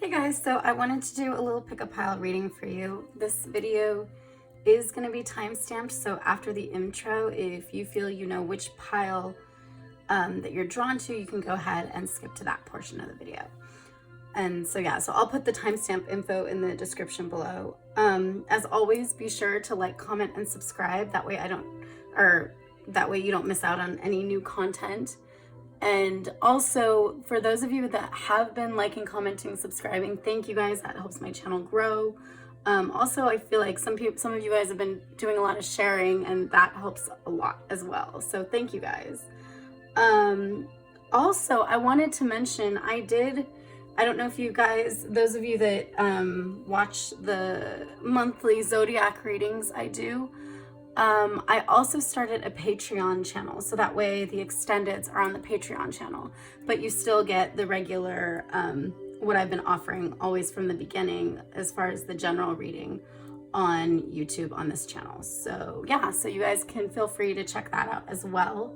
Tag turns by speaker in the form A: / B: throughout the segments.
A: Hey guys, so I wanted to do a little pick a pile reading for you. This video is going to be time-stamped, so after the intro, if you feel you know which pile that you're drawn to, you can go ahead and skip to that portion of the video. And so yeah, so I'll put the timestamp info in the description below. As always, be sure to like, comment, and subscribe. That way you don't miss out on any new content. And also, for those of you that have been liking, commenting, subscribing, thank you guys. That helps my channel grow. Also, I feel like some of you guys have been doing a lot of sharing, and that helps a lot as well. So thank you guys. Also, I wanted to mention, I don't know if you guys, those of you that watch the monthly zodiac readings I do, I also started a Patreon channel, so that way the extendeds are on the Patreon channel, but you still get the regular, what I've been offering always from the beginning as far as the general reading on YouTube on this channel. So yeah, so you guys can feel free to check that out as well.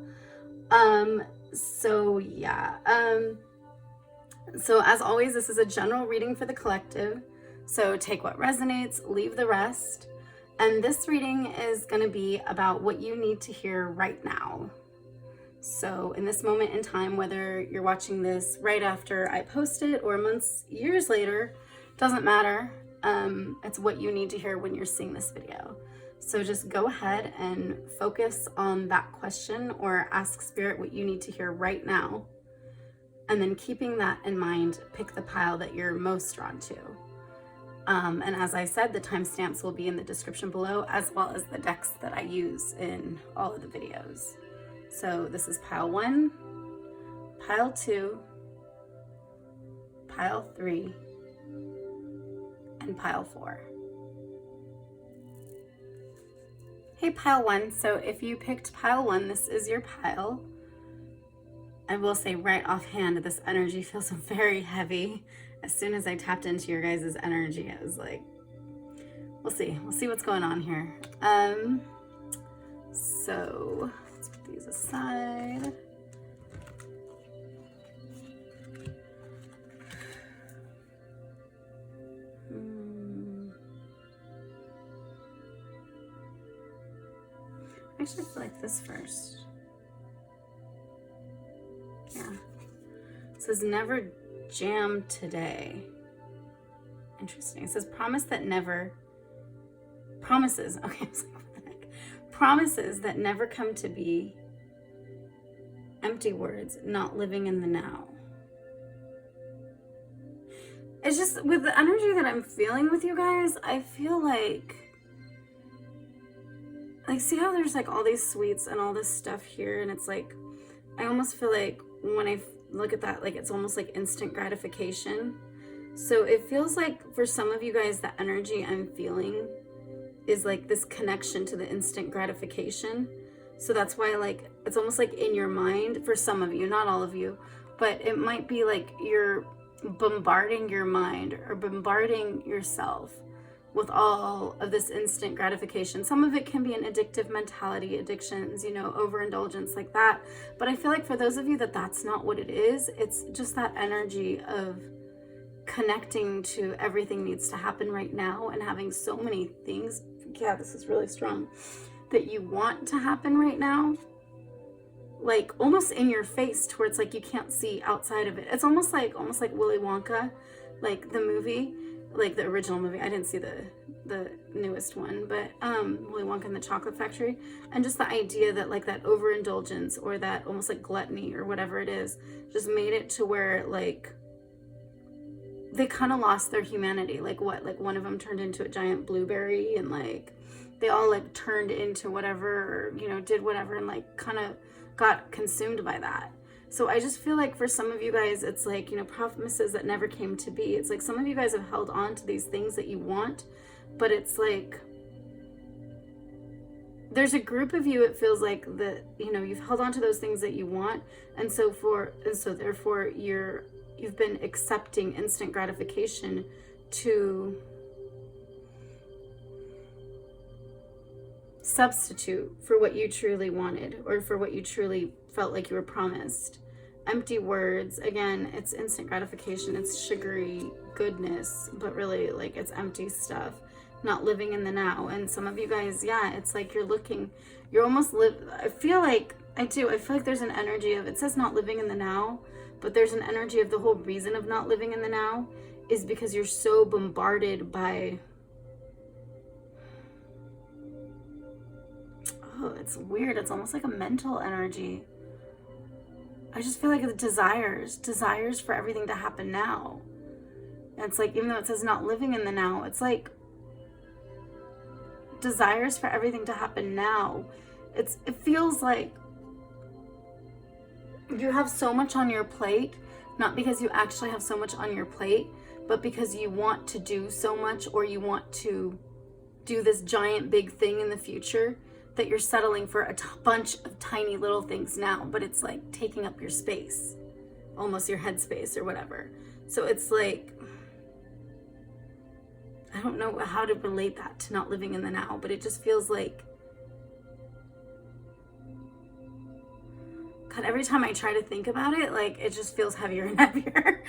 A: So as always, this is a general reading for the collective, so take what resonates, leave the rest. And this reading is going to be about what you need to hear right now. So in this moment in time, whether you're watching this right after I post it or months, years later, doesn't matter. It's what you need to hear when you're seeing this video. So just go ahead and focus on that question or ask Spirit what you need to hear right now. And then keeping that in mind, pick the pile that you're most drawn to. And as I said, the timestamps will be in the description below, as well as the decks that I use in all of the videos. So this is pile 1, pile 2, pile 3, and pile 4. Hey pile 1, so if you picked pile 1, this is your pile. I will say right offhand, this energy feels very heavy. As soon as I tapped into your guys' energy, I was like, we'll see what's going on here. So let's put these aside. I actually feel like this first. Yeah. It says never jam today. Interesting. It says promises. Okay, I was like, what the heck? Promises that never come to be. Empty words, not living in the now. It's just with the energy that I'm feeling with you guys, I feel like see how there's like all these sweets and all this stuff here, and it's like, I almost feel like when I look at that, like it's almost like instant gratification. So it feels like for some of you guys, the energy I'm feeling is like this connection to the instant gratification. So that's why, like, it's almost like in your mind for some of you, not all of you, but it might be like you're bombarding your mind or bombarding yourself with all of this instant gratification. Some of it can be an addictive mentality, addictions, you know, overindulgence like that. But I feel like for those of you that's not what it is, it's just that energy of connecting to everything needs to happen right now and having so many things, yeah, this is really strong, that you want to happen right now, like almost in your face, to where it's like you can't see outside of it. It's almost like Willy Wonka, like the movie, like the original movie. I didn't see the newest one, but Willy Wonka and the Chocolate Factory, and just the idea that like that overindulgence or that almost like gluttony or whatever it is just made it to where like they kind of lost their humanity. Like one of them turned into a giant blueberry, and like they all like turned into whatever, or, you know, did whatever, and like kind of got consumed by that. So I just feel like for some of you guys, it's like, you know, promises that never came to be. It's like some of you guys have held on to these things that you want, but it's like there's a group of you, it feels like, that, you know, you've held on to those things that you want, and so therefore you've been accepting instant gratification to substitute for what you truly wanted or for what you truly felt like you were promised. empty words. Again, it's instant gratification. It's sugary goodness, but really like it's empty stuff. Not living in the now. And some of you guys, yeah, it's like you're almost I feel like there's an energy of, it says not living in the now, but there's an energy of the whole reason of not living in the now is because you're so bombarded by, oh, it's weird. It's almost like a mental energy. I just feel like it's desires for everything to happen now. And it's like, even though it says not living in the now, it's like desires for everything to happen now. It feels like you have so much on your plate, not because you actually have so much on your plate, but because you want to do so much, or you want to do this giant big thing in the future, that you're settling for a bunch of tiny little things now, but it's like taking up your space, almost your head space or whatever. So it's like, I don't know how to relate that to not living in the now, but it just feels like, God, every time I try to think about it, like it just feels heavier and heavier.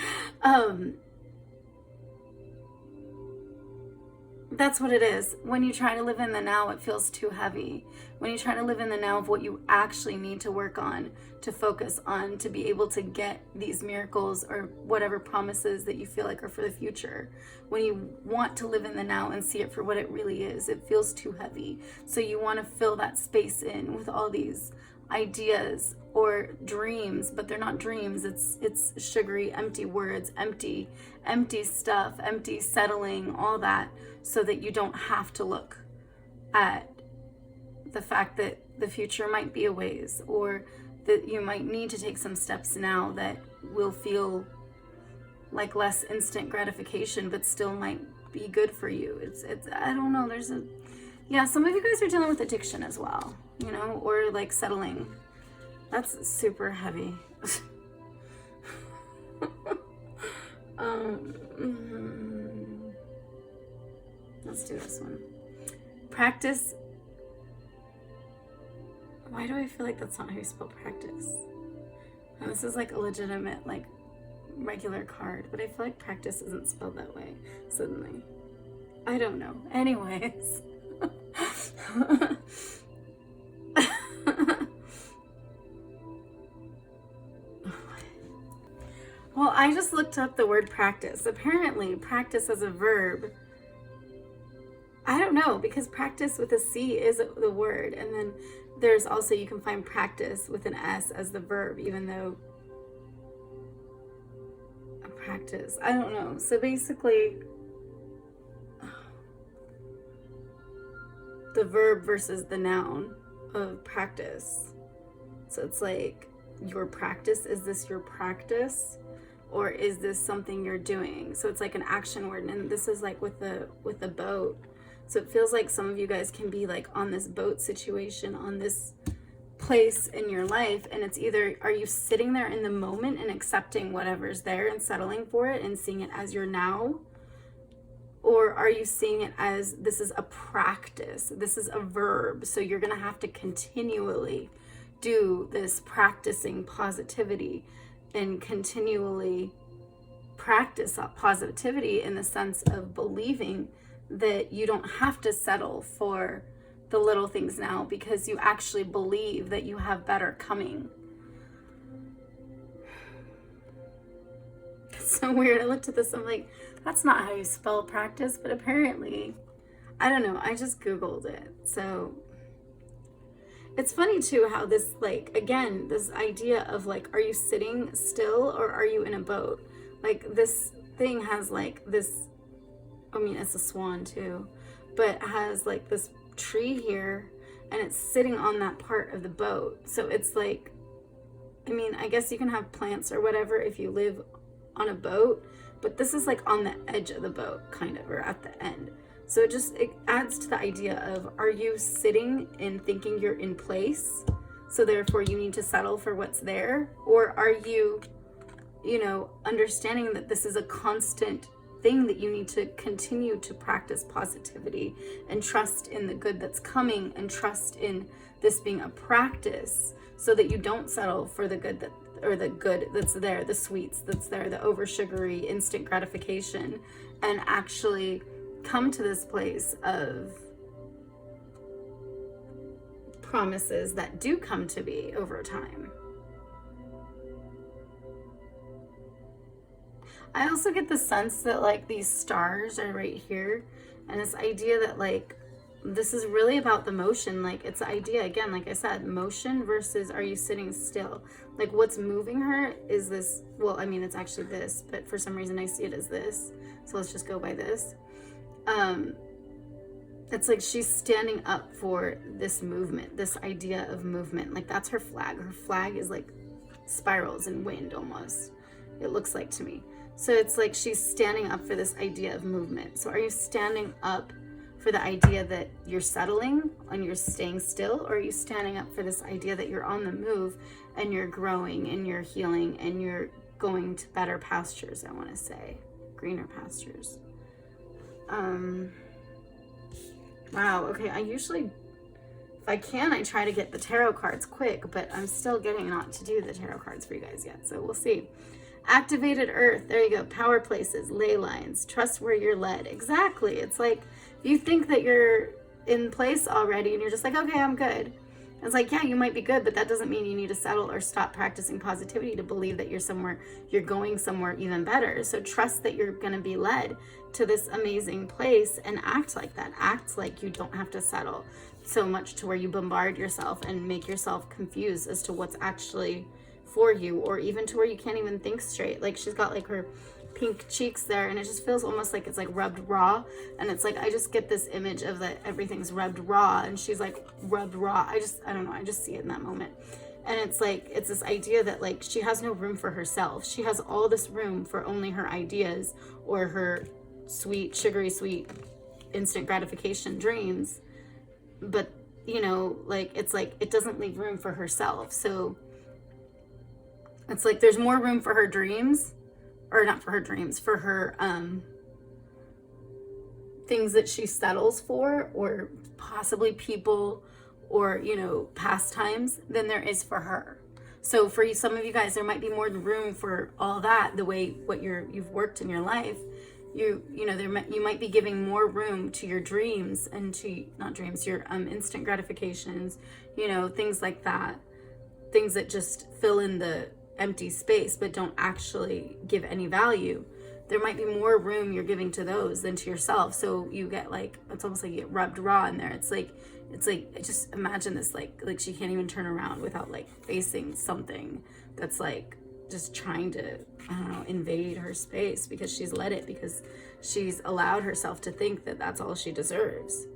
A: That's what it is. When you try to live in the now, it feels too heavy. When you try to live in the now of what you actually need to work on, to focus on, to be able to get these miracles or whatever promises that you feel like are for the future. When you want to live in the now and see it for what it really is, it feels too heavy. So you want to fill that space in with all these ideas or dreams, but they're not dreams. It's sugary, empty words, empty stuff, empty settling, all that, so that you don't have to look at the fact that the future might be a ways, or that you might need to take some steps now that will feel like less instant gratification, but still might be good for you. It's I don't know, some of you guys are dealing with addiction as well, or like settling. That's super heavy. Let's do this one. Practice. Why do I feel like that's not how you spell practice? And this is like a legitimate, like regular card, but I feel like practice isn't spelled that way suddenly. I don't know. Anyways. Well, I just looked up the word practice. Apparently, practice as a verb, I don't know, because practice with a C is the word. And then there's also, you can find practice with an S as the verb, even though practice, I don't know. So basically, the verb versus the noun of practice. So it's like, your practice, is this your practice? Or is this something you're doing? So it's like an action word. And this is like with the boat. So it feels like some of you guys can be like on this boat situation, on this place in your life. And it's either, are you sitting there in the moment and accepting whatever's there and settling for it and seeing it as your now? Or are you seeing it as, this is a practice, this is a verb. So you're gonna have to continually do this practicing positivity and continually practice positivity in the sense of believing that you don't have to settle for the little things now, because you actually believe that you have better coming. It's so weird. I looked at this, I'm like, that's not how you spell practice, but apparently, I don't know, I just Googled it. So it's funny too how this, like, again, this idea of like, are you sitting still or are you in a boat? Like, this thing has like this, I mean, it's a swan too, but it has like this tree here and it's sitting on that part of the boat. So it's like, I mean, I guess you can have plants or whatever if you live on a boat, but this is like on the edge of the boat, kind of, or at the end. So it adds to the idea of, are you sitting and thinking you're in place, so therefore you need to settle for what's there? Or are you, understanding that this is a constant thing that you need to continue to practice positivity and trust in the good that's coming and trust in this being a practice, so that you don't settle for the good or the good that's there, the sweets that's there, the over sugary instant gratification, and actually come to this place of promises that do come to be over time. I also get the sense that like these stars are right here, and this idea that like this is really about the motion. Like it's the idea again, like I said, motion versus are you sitting still? Like what's moving her is this, well, I mean it's actually this, but for some reason I see it as this, so let's just go by this. It's like she's standing up for this movement, this idea of movement. Like that's her flag. Her flag is like spirals in wind almost, it looks like to me. So it's like she's standing up for this idea of movement. So are you standing up for the idea that you're settling and you're staying still, or are you standing up for this idea that you're on the move and you're growing and you're healing and you're going to better pastures, I want to say, greener pastures. Wow, okay, I usually, if I can, I try to get the tarot cards quick, but I'm still getting not to do the tarot cards for you guys yet, so we'll see. Activated earth, there you go, power places, ley lines, trust where you're led. Exactly, it's like, you think that you're in place already and you're just like, okay, I'm good. It's like, yeah, you might be good, but that doesn't mean you need to settle or stop practicing positivity to believe that you're going somewhere even better. So trust that you're going to be led to this amazing place and act like that. Act like you don't have to settle so much to where you bombard yourself and make yourself confused as to what's actually for you, or even to where you can't even think straight. Like she's got like her pink cheeks there, and it just feels almost like it's like rubbed raw, and it's like I just get this image of that everything's rubbed raw and she's like rubbed raw. I don't know, I just see it in that moment. And it's like it's this idea that like she has no room for herself. She has all this room for only her ideas or her sweet, sugary sweet instant gratification dreams, but you know, like it's like it doesn't leave room for herself. So it's like there's more room for her dreams, or not for her dreams, for her things that she settles for, or possibly people, or you know, pastimes, than there is for her. So for you, some of you guys, there might be more room for all that, the way what you've worked in your life. You know, you might be giving more room to your dreams and to, not dreams, your instant gratifications, you know, things like that, things that just fill in the empty space but don't actually give any value. There might be more room you're giving to those than to yourself. So you get like, it's almost like you get rubbed raw in there. It's like just imagine this, like she can't even turn around without like facing something that's like just trying to, I don't know, invade her space, because she's let it, because she's allowed herself to think that that's all she deserves.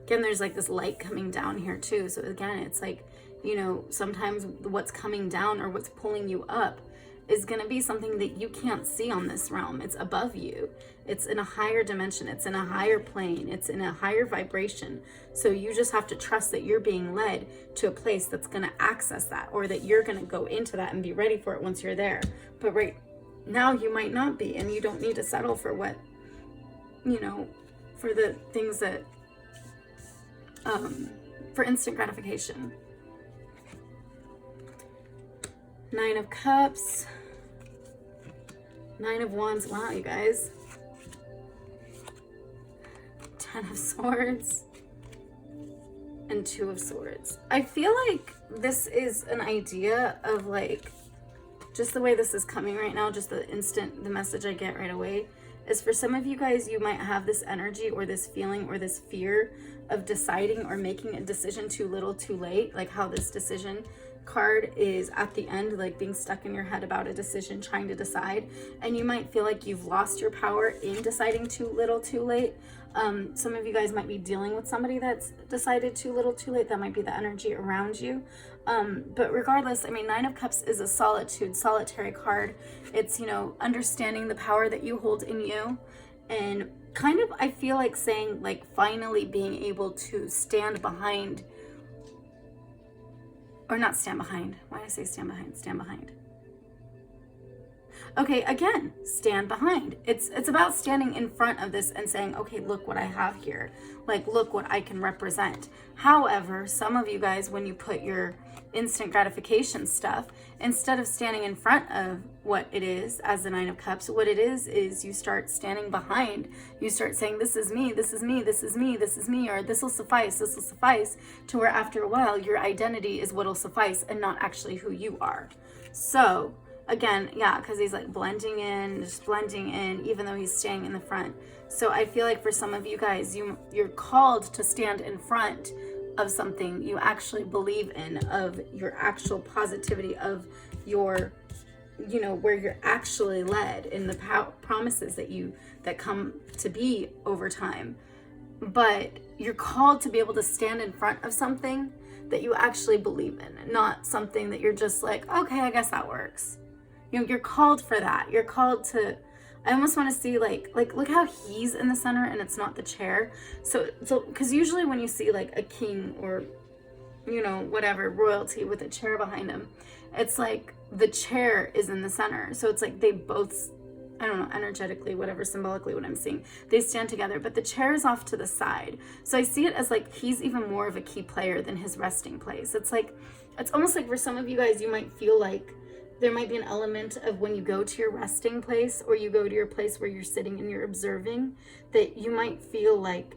A: Again, there's like this light coming down here too. So again, it's like, you know, sometimes what's coming down or what's pulling you up is going to be something that you can't see on this realm. It's above you. It's in a higher dimension. It's in a higher plane. It's in a higher vibration. So you just have to trust that you're being led to a place that's going to access that, or that you're going to go into that and be ready for it once you're there. But right now you might not be, and you don't need to settle for what, you know, for the things that, for instant gratification. 9 of Cups, 9 of Wands, wow, you guys, 10 of Swords, and 2 of Swords. I feel like this is an idea of like, just the way this is coming right now, just the message I get right away is, for some of you guys, you might have this energy or this feeling or this fear of deciding or making a decision too little too late, like how this decision card is at the end, like being stuck in your head about a decision, trying to decide, and you might feel like you've lost your power in deciding too little too late. Some of you guys might be dealing with somebody that's decided too little too late. That might be the energy around you, but regardless, I mean, 9 of Cups is a solitary card. It's, you know, understanding the power that you hold in you, and kind of, I feel like saying, like, finally being able to stand behind, or not stand behind. Why did I say stand behind? Stand behind. Okay, again, stand behind. It's about standing in front of this and saying, okay, look what I have here. Like, look what I can represent. However, some of you guys, when you put your instant gratification stuff, instead of standing in front of what it is as the Nine of Cups, what it is you start standing behind. You start saying, this is me, this is me, this is me, this is me, or this will suffice, to where after a while, your identity is what'll suffice and not actually who you are. So, again, yeah, because he's like blending in, just blending in, even though he's staying in the front. So I feel like for some of you guys, you're called to stand in front of something you actually believe in, of your actual positivity, of your, you know, where you're actually led in the promises that come to be over time. But you're called to be able to stand in front of something that you actually believe in, not something that you're just like, okay, I guess that works. You know, you're called for that. You're called to, I almost want to see like look how he's in the center and it's not the chair. So because usually when you see like a king or, you know, whatever, royalty with a chair behind him, it's like the chair is in the center. So it's like they both, I don't know, energetically, whatever, symbolically what I'm seeing, they stand together, but the chair is off to the side. So I see it as like he's even more of a key player than his resting place. It's like, it's almost like for some of you guys, you might feel like there might be an element of when you go to your resting place or you go to your place where you're sitting and you're observing, that you might feel like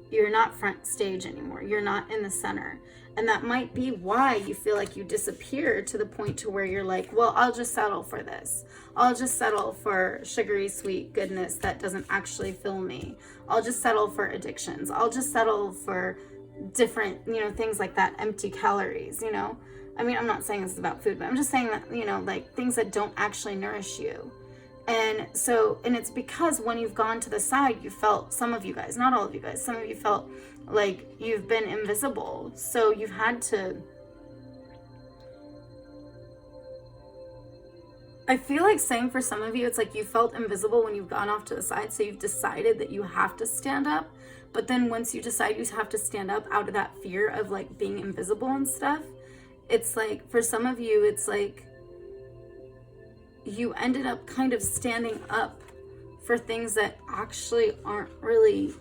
A: you're not front stage anymore. You're not in the center. And that might be why you feel like you disappear to the point to where you're like, well, I'll just settle for this. I'll just settle for sugary, sweet goodness that doesn't actually fill me. I'll just settle for addictions. I'll just settle for different, you know, things like that, empty calories, you know. I mean, I'm not saying this is about food, but I'm just saying that, you know, like things that don't actually nourish you. And so, and it's because when you've gone to the side, you felt, some of you guys, not all of you guys, some of you felt like you've been invisible. So you've had to, I feel like saying for some of you, it's like you felt invisible when you've gone off to the side. So you've decided that you have to stand up. But then once you decide you have to stand up out of that fear of like being invisible and stuff, it's like, for some of you, it's like you ended up kind of standing up for things that actually aren't really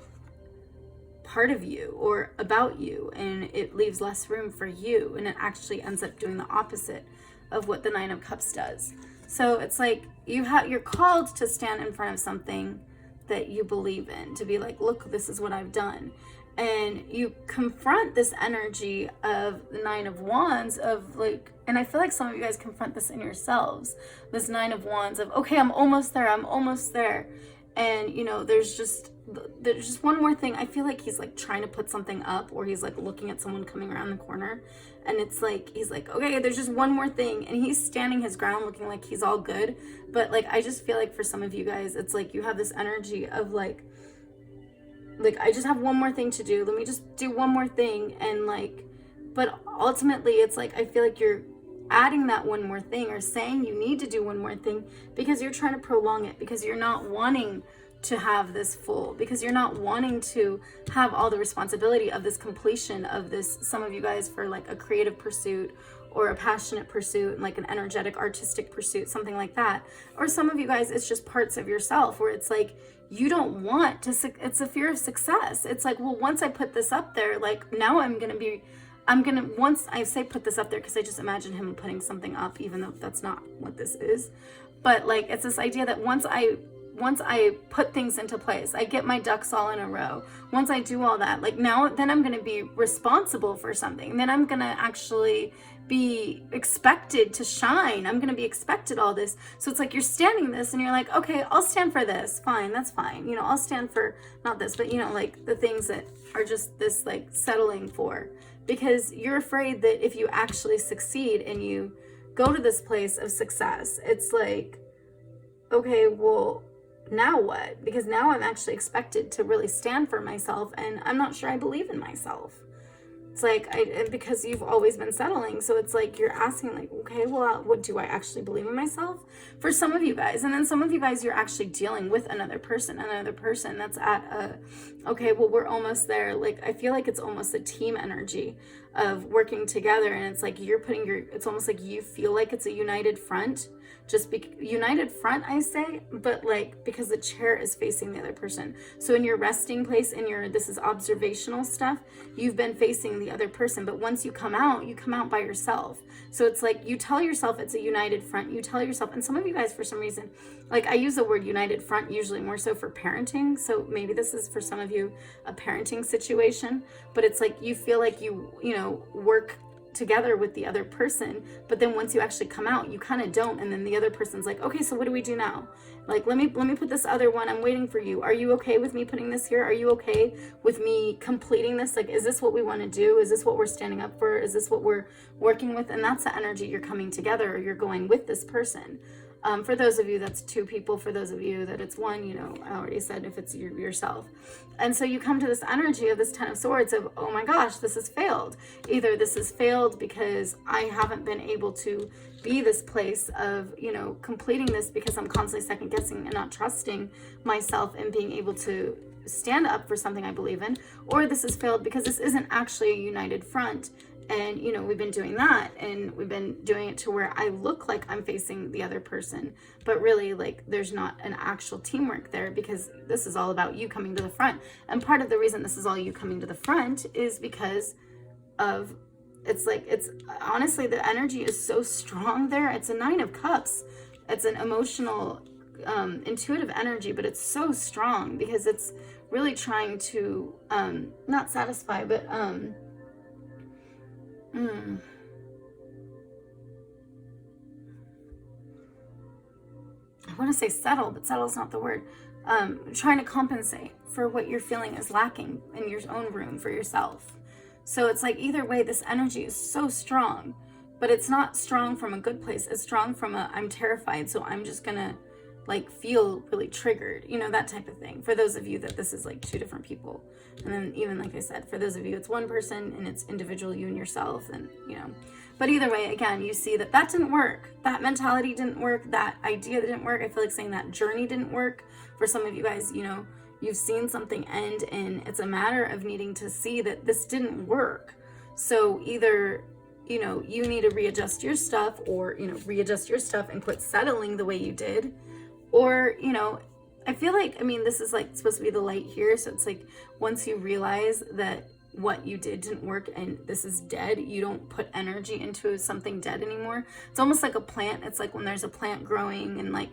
A: part of you or about you, and it leaves less room for you, and it actually ends up doing the opposite of what the Nine of Cups does. So it's like you're called to stand in front of something that you believe in, to be like, look, this is what I've done. And you confront this energy of the Nine of Wands of like, and I feel like some of you guys confront this in yourselves, this Nine of Wands of, okay, I'm almost there. And, you know, there's just one more thing. I feel like he's like trying to put something up, or he's like looking at someone coming around the corner, and it's like, he's like, okay, there's just one more thing. And he's standing his ground looking like he's all good. But like, I just feel like for some of you guys, it's like you have this energy of like, I just have one more thing to do. Let me just do one more thing. And like, but ultimately it's like, I feel like you're adding that one more thing, or saying you need to do one more thing because you're trying to prolong it, because you're not wanting to have this full, because you're not wanting to have all the responsibility of this completion of this. Some of you guys for like a creative pursuit or a passionate pursuit, like an energetic artistic pursuit, something like that. Or some of you guys, it's just parts of yourself where it's like, you don't want to, it's a fear of success. It's like, well, once I put this up there, like now once I say put this up there, because I just imagine him putting something up, even though that's not what this is. But like, it's this idea that once I put things into place, I get my ducks all in a row. Once I do all that, like now, then I'm going to be responsible for something. Then I'm going to actually be expected to shine. I'm going to be expected all this. So it's like you're standing this and you're like, okay, I'll stand for this. Fine. That's fine. You know, I'll stand for not this, but you know, like the things that are just this like settling for, because you're afraid that if you actually succeed and you go to this place of success, it's like, okay, well, now what? Because now I'm actually expected to really stand for myself, and I'm not sure I believe in myself. It's like, because you've always been settling. So it's like, you're asking like, okay, well, what do I actually believe in myself? For some of you guys. And then some of you guys, you're actually dealing with another person that's at okay, well, we're almost there. Like, I feel like it's almost a team energy of working together. And it's like, it's almost like you feel like it's a united front, just united front, I say, but like because the chair is facing the other person. So in your resting place, in your, this is observational stuff, you've been facing the other person, but once you come out by yourself. So it's like you tell yourself it's a united front. You tell yourself, and some of you guys for some reason, like I use the word united front usually more so for parenting. So maybe this is for some of you a parenting situation, but it's like you feel like you know, work together with the other person, but then once you actually come out, you kind of don't, and then the other person's like, okay, so what do we do now? Like, let me put this other one, I'm waiting for you. Are you okay with me putting this here? Are you okay with me completing this? Like, is this what we want to do? Is this what we're standing up for? Is this what we're working with? And that's the energy you're coming together, or you're going with this person. For those of you, that's two people. For those of you that it's one, you know, I already said if it's yourself. And so you come to this energy of this Ten of Swords of, oh my gosh, this has failed. Either this has failed because I haven't been able to be this place of, you know, completing this because I'm constantly second guessing and not trusting myself and being able to stand up for something I believe in, or this has failed because this isn't actually a united front. And, you know, we've been doing that, and we've been doing it to where I look like I'm facing the other person, but really, like, there's not an actual teamwork there, because this is all about you coming to the front. And part of the reason this is all you coming to the front is because of, it's like, it's honestly, the energy is so strong there. It's a Nine of Cups. It's an emotional, intuitive energy, but it's so strong because it's really trying to, not satisfy, but, I want to say settle, but settle is not the word. Trying to compensate for what you're feeling is lacking in your own room for yourself. So it's like either way, this energy is so strong, but it's not strong from a good place. It's strong from a, I'm terrified, so I'm just gonna like feel really triggered, you know, that type of thing. For those of you that this is like two different people. And then even like I said, for those of you, it's one person and it's individual, you and yourself, and you know, but either way, again, you see that that didn't work. That mentality didn't work. That idea didn't work. I feel like saying that journey didn't work. For some of you guys, you know, you've seen something end, and it's a matter of needing to see that this didn't work. So either, you know, you need to readjust your stuff, or, you know, readjust your stuff and quit settling the way you did. Or, you know, I feel like, I mean, this is like supposed to be the light here. So it's like, once you realize that what you did didn't work and this is dead, you don't put energy into something dead anymore. It's almost like a plant. It's like when there's a plant growing and like,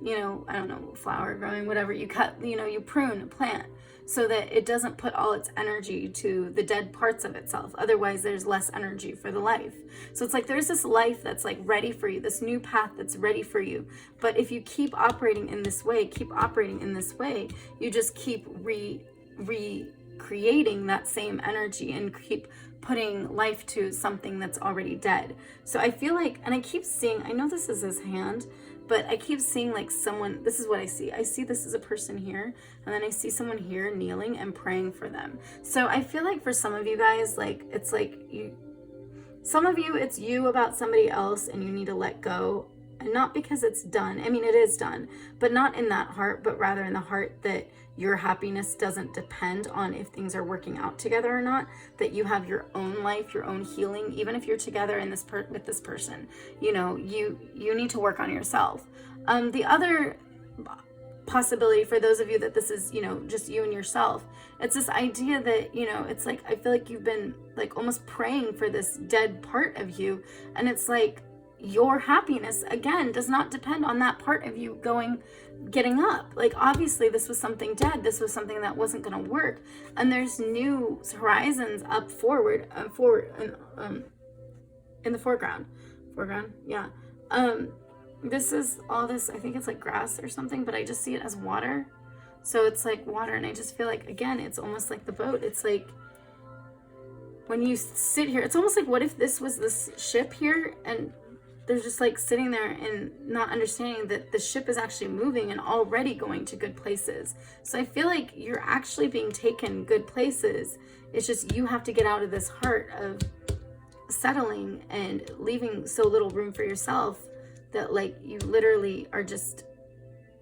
A: you know, I don't know, flower growing, whatever, you cut, you know, you prune a plant so that it doesn't put all its energy to the dead parts of itself. Otherwise, there's less energy for the life. So it's like there's this life that's like ready for you, this new path that's ready for you. But if you keep operating in this way, you just keep recreating that same energy and keep putting life to something that's already dead. So I feel like, and I keep seeing, I know this is his hand, but I keep seeing like someone, this is what I see. I see this as a person here, and then I see someone here kneeling and praying for them. So I feel like for some of you guys, like, it's like you, some of you, it's you about somebody else and you need to let go. And not because it's done. I mean, it is done, but not in that heart, but rather in the heart that your happiness doesn't depend on if things are working out together or not, that you have your own life, your own healing, even if you're together in this with this person, you know, you need to work on yourself. The other possibility for those of you that this is, you know, just you and yourself, it's this idea that, you know, it's like, I feel like you've been like almost praying for this dead part of you. And it's like, your happiness again does not depend on that part of you getting up. Like, obviously this was something dead, this was something that wasn't going to work, and there's new horizons up forward in the foreground, yeah. This is all this, I think it's like grass or something, but I just see it as water. So it's like water, and I just feel like, again, it's almost like the boat. It's like when you sit here, it's almost like, what if this was this ship here, and they're just like sitting there and not understanding that the ship is actually moving and already going to good places. So I feel like you're actually being taken good places. It's just you have to get out of this heart of settling and leaving so little room for yourself that like you literally are just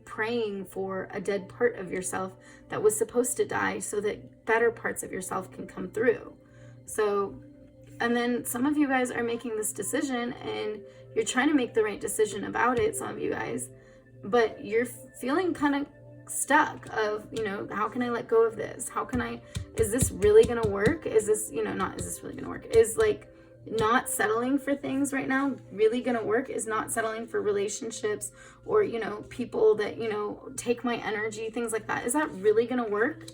A: praying for a dead part of yourself that was supposed to die so that better parts of yourself can come through. So, and then some of you guys are making this decision and You're trying to make the right decision about it, some of you guys, but you're feeling kind of stuck of, you know, how can I let go of this? How can I, is this really going to work? Is this, you know, not, is this really going to work? Is like not settling for things right now really going to work? Is not settling for relationships or, you know, people that, you know, take my energy, things like that. Is that really going to work?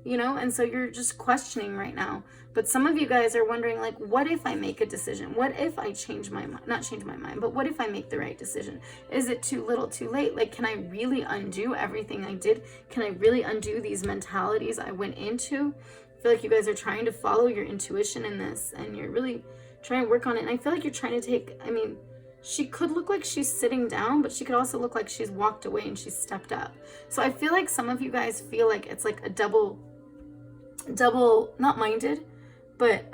A: You know, and so you're just questioning right now. But some of you guys are wondering, like, what if I make a decision? What if I change my mind? Not change my mind, but what if I make the right decision? Is it too little, too late? Like, can I really undo everything I did? Can I really undo these mentalities I went into? I feel like you guys are trying to follow your intuition in this, and you're really trying to work on it. And I feel like you're trying to take, I mean, she could look like she's sitting down, but she could also look like she's walked away and she's stepped up. So I feel like some of you guys feel like it's like a double, not minded, but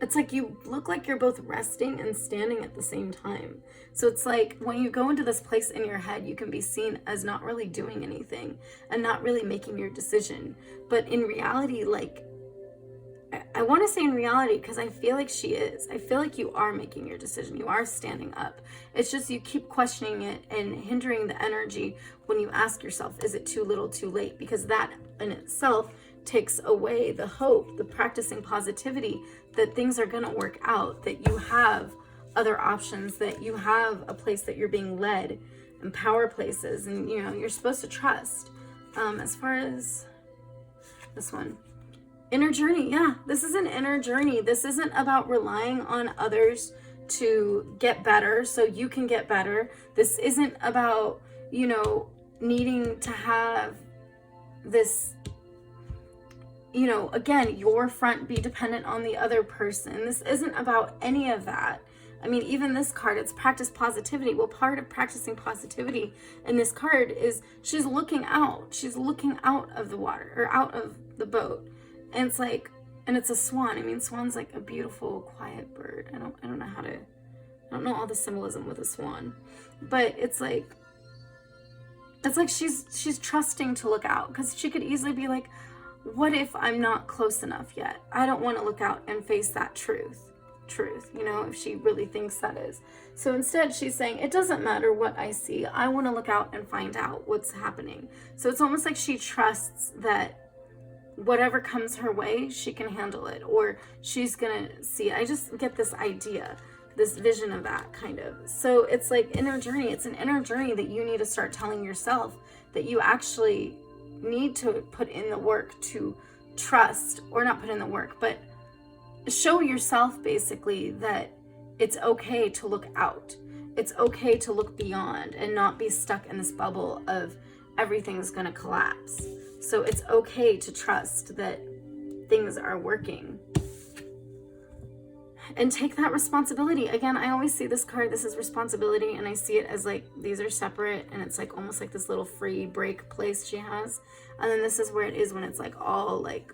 A: it's like you look like you're both resting and standing at the same time. So it's like when you go into this place in your head, you can be seen as not really doing anything and not really making your decision. But in reality, like, I want to say in reality, because I feel like she is. I feel like you are making your decision. You are standing up. It's just you keep questioning it and hindering the energy when you ask yourself, is it too little, too late? Because that in itself takes away the hope, the practicing positivity that things are going to work out, that you have other options, that you have a place that you're being led and power places, and you know, you're supposed to trust. As far as this one, inner journey. Yeah, this is an inner journey. This isn't about relying on others to get better so you can get better. This isn't about, you know, needing to have this, you know, again, your front be dependent on the other person. This isn't about any of that. I mean, even this card, it's practice positivity. Well, part of practicing positivity in this card is she's looking out. She's looking out of the water or out of the boat. And it's like, and it's a swan. I mean, swan's like a beautiful, quiet bird. I don't know all the symbolism with a swan, but it's like she's trusting to look out, because she could easily be like, what if I'm not close enough yet? I don't want to look out and face that truth, you know, if she really thinks that is. So instead she's saying, it doesn't matter what I see. I want to look out and find out what's happening. So it's almost like she trusts that whatever comes her way, she can handle it, or she's gonna see. I just get this idea, this vision of that kind of. So it's like inner journey. It's an inner journey that you need to start telling yourself that you actually need to put in the work to trust, or not put in the work, but show yourself basically that it's okay to look out. It's okay to look beyond and not be stuck in this bubble of everything's gonna collapse. So it's okay to trust that things are working. And take that responsibility. Again, I always see this card, this is responsibility, and I see it as like, these are separate, and it's like almost like this little free break place she has. And then this is where it is when it's like all like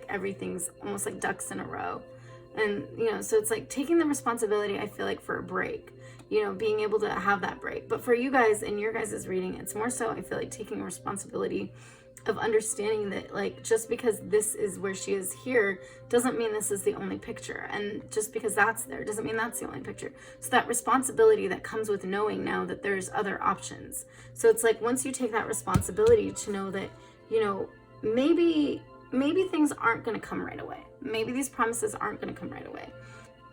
A: everything's almost like ducks in a row. And, you know, so it's like taking the responsibility, I feel like, for a break, you know, being able to have that break. But for you guys, in your guys' reading, it's more so, I feel like, taking responsibility of understanding that, like, just because this is where she is here doesn't mean this is the only picture, and just because that's there doesn't mean that's the only picture. So that responsibility that comes with knowing now that there's other options. So it's like, once you take that responsibility to know that, you know, maybe things aren't going to come right away, maybe these promises aren't going to come right away,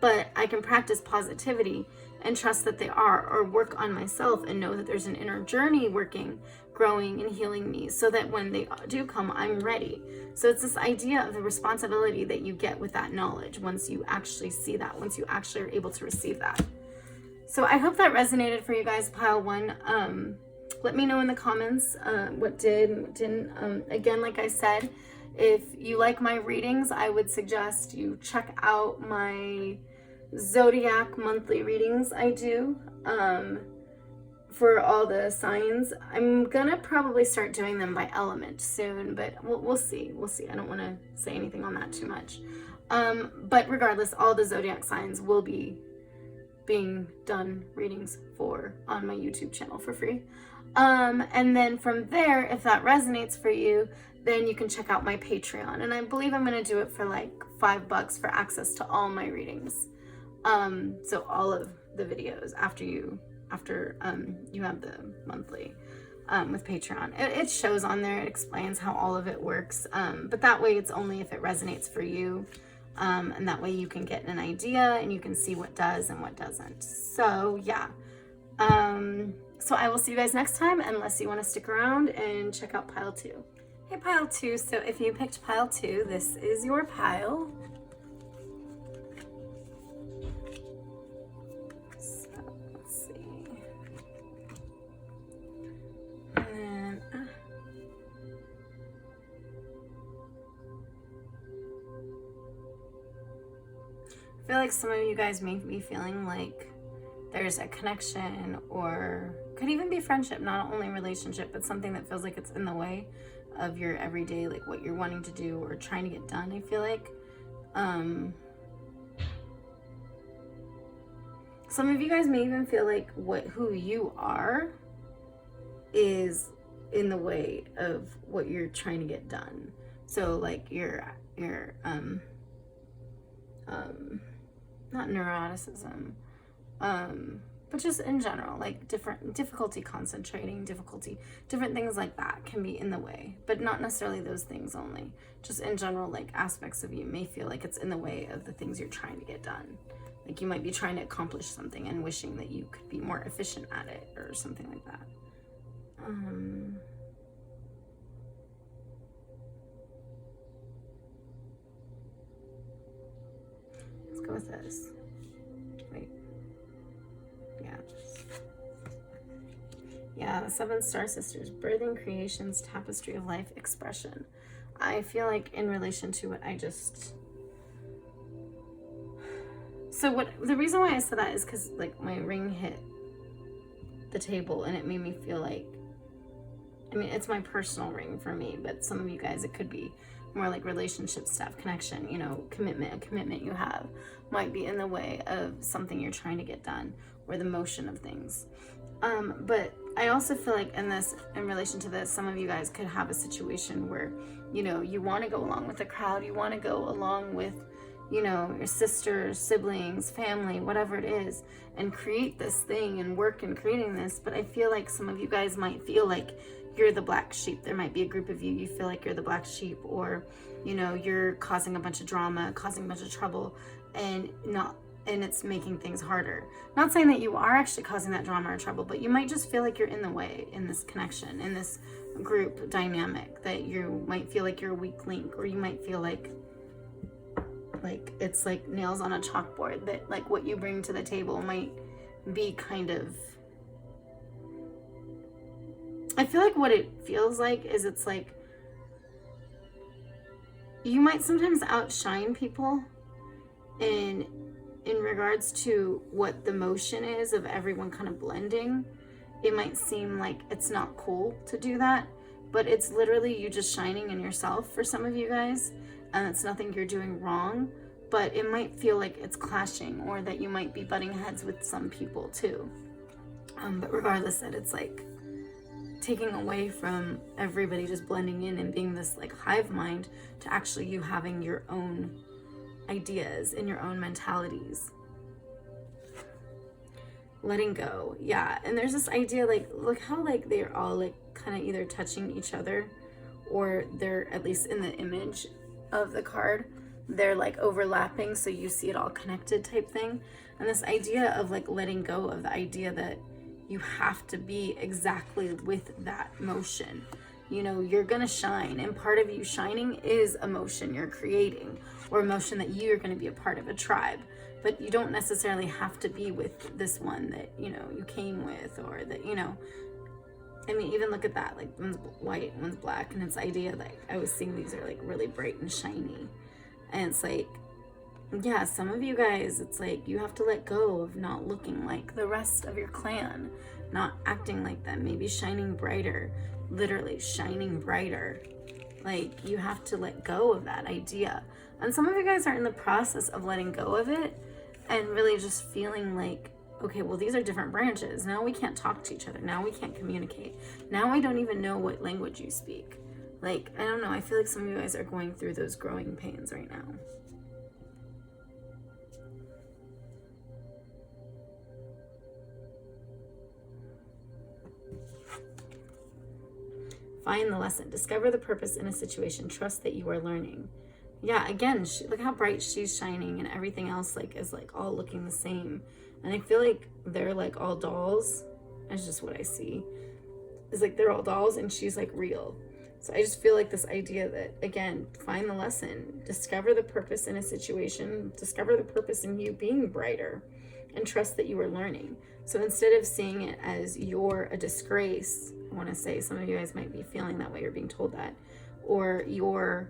A: but I can practice positivity and trust that they are, or work on myself and know that there's an inner journey working, growing and healing me, so that when they do come, I'm ready. So it's this idea of the responsibility that you get with that knowledge once you actually see that, once you actually are able to receive that. So I hope that resonated for you guys, pile one. Let me know in the comments what did and what didn't. Again, like I said, if you like my readings, I would suggest you check out my zodiac monthly readings I do for all the signs. I'm gonna probably start doing them by element soon, but we'll see. I don't want to say anything on that too much. But regardless, all the zodiac signs will be being done readings for on my YouTube channel for free. And then from there, if that resonates for you, then you can check out my Patreon. And I believe I'm going to do it for like $5 for access to all my readings. So all of the videos after you have the monthly with Patreon. It shows on there, it explains how all of it works. But that way it's only if it resonates for you. And that way you can get an idea and you can see what does and what doesn't. So yeah. So I will see you guys next time, unless you want to stick around and check out pile 2. Hey, pile 2. So if you picked pile 2, this is your pile. So let's see. And then, I feel like some of you guys may be feeling like there's a connection, or could even be friendship, not only relationship, but something that feels like it's in the way of your everyday, like what you're wanting to do or trying to get done. I feel like some of you guys may even feel like who you are is in the way of what you're trying to get done. So like your not neuroticism, but just in general, like difficulty concentrating, different things like that can be in the way, but not necessarily those things only. Just in general, like aspects of you may feel like it's in the way of the things you're trying to get done. Like you might be trying to accomplish something and wishing that you could be more efficient at it or something like that. Let's go with this. Wait. Yeah, the 7 Star Sisters, birthing, creations, tapestry of life, expression. I feel like in relation to what I just... So the reason why I said that is because like my ring hit the table and it made me feel like, I mean, it's my personal ring for me, but some of you guys, it could be more like relationship stuff, connection, you know, a commitment you have might be in the way of something you're trying to get done, or the motion of things. But I also feel like in relation to this, some of you guys could have a situation where, you know, you want to go along with the crowd, you want to go along with, you know, your sisters, siblings, family, whatever it is, and create this thing and work in creating this. But I feel like some of you guys might feel like you're the black sheep. There might be a group of you feel like you're the black sheep, or, you know, you're causing a bunch of drama, causing a bunch of trouble, and it's making things harder. Not saying that you are actually causing that drama or trouble, but you might just feel like you're in the way in this connection, in this group dynamic, that you might feel like you're a weak link, or you might feel like it's like nails on a chalkboard, that like what you bring to the table might be kind of... I feel like what it feels like is it's like you might sometimes outshine people in regards to what the motion is of everyone kind of blending. It might seem like it's not cool to do that, but it's literally you just shining in yourself for some of you guys, and it's nothing you're doing wrong, but it might feel like it's clashing, or that you might be butting heads with some people too. But regardless, that it's like taking away from everybody just blending in and being this like hive mind, to actually you having your own ideas and your own mentalities. Letting go. Yeah, and there's this idea, like, look how like they're all like kind of either touching each other, or they're, at least in the image of the card, they're like overlapping, so you see it all connected type thing. And this idea of like letting go of the idea that you have to be exactly with that motion. You know, you're gonna shine, and part of you shining is a motion you're creating, or a motion that you're gonna be a part of a tribe. But you don't necessarily have to be with this one that, you know, you came with, or that, you know, I mean, even look at that, like one's white, one's black, and it's idea like I was seeing these are like really bright and shiny. And it's like, yeah, some of you guys, it's like you have to let go of not looking like the rest of your clan, not acting like them, maybe shining brighter, literally shining brighter. Like you have to let go of that idea. And some of you guys are in the process of letting go of it, and really just feeling like, okay, well, these are different branches. Now we can't talk to each other. Now we can't communicate. Now I don't even know what language you speak. Like, I don't know. I feel like some of you guys are going through those growing pains right now. Find the lesson. Discover the purpose in a situation. Trust that you are learning. Yeah, again, look how bright she's shining, and everything else like is like all looking the same. And I feel like they're like all dolls. That's just what I see. It's like they're all dolls and she's like real. So I just feel like this idea that, again, find the lesson, discover the purpose in a situation, discover the purpose in you being brighter, and trust that you are learning. So instead of seeing it as you're a disgrace, I want to say some of you guys might be feeling that way or being told that, or you're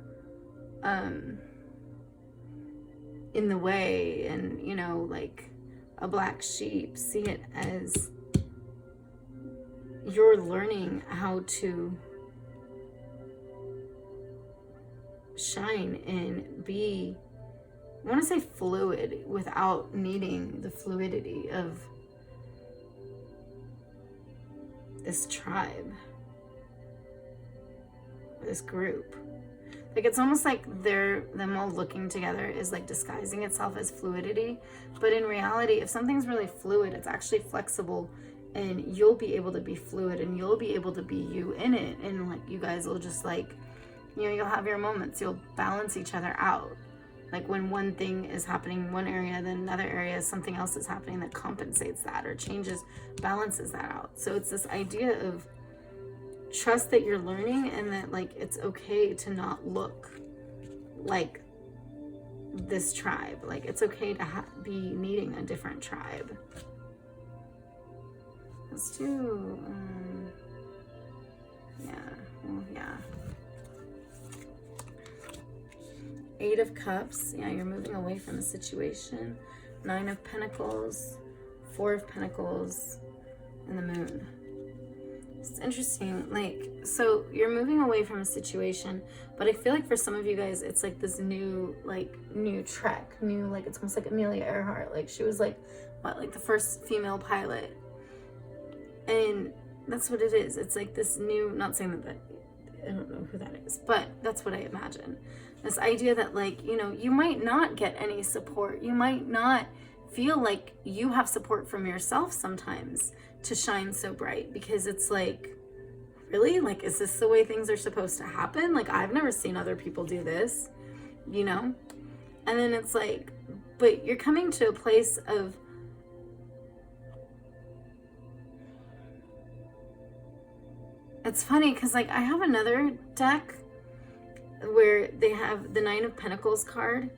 A: in the way and, you know, like a black sheep, see it as you're learning how to shine and be, I want to say fluid, without needing the fluidity of this tribe, this group. Like, it's almost like them all looking together is like disguising itself as fluidity. But in reality, if something's really fluid, it's actually flexible, and you'll be able to be fluid and you'll be able to be you in it. And like, you guys will just like, you know, you'll have your moments, you'll balance each other out. Like when one thing is happening in one area, then another area, something else is happening that compensates that or changes, balances that out. So it's this idea of trust that you're learning, and that like it's okay to not look like this tribe. Like it's okay to be needing a different tribe. Let's do yeah. 8 of Cups. Yeah, you're moving away from the situation. 9 of Pentacles, 4 of Pentacles, and the Moon. It's interesting. Like, so you're moving away from a situation, but I feel like for some of you guys, it's like this new trek, like it's almost like Amelia Earhart. Like she was like, what, like the first female pilot. And that's what it is. It's like this new, not saying that I don't know who that is, but that's what I imagine. This idea that like, you know, you might not get any support. You might not feel like you have support from yourself sometimes to shine so bright, because it's like, really? Like, is this the way things are supposed to happen? Like, I've never seen other people do this, you know? And then it's like, but you're coming to a place of, it's funny because like I have another deck where they have the 9 of Pentacles card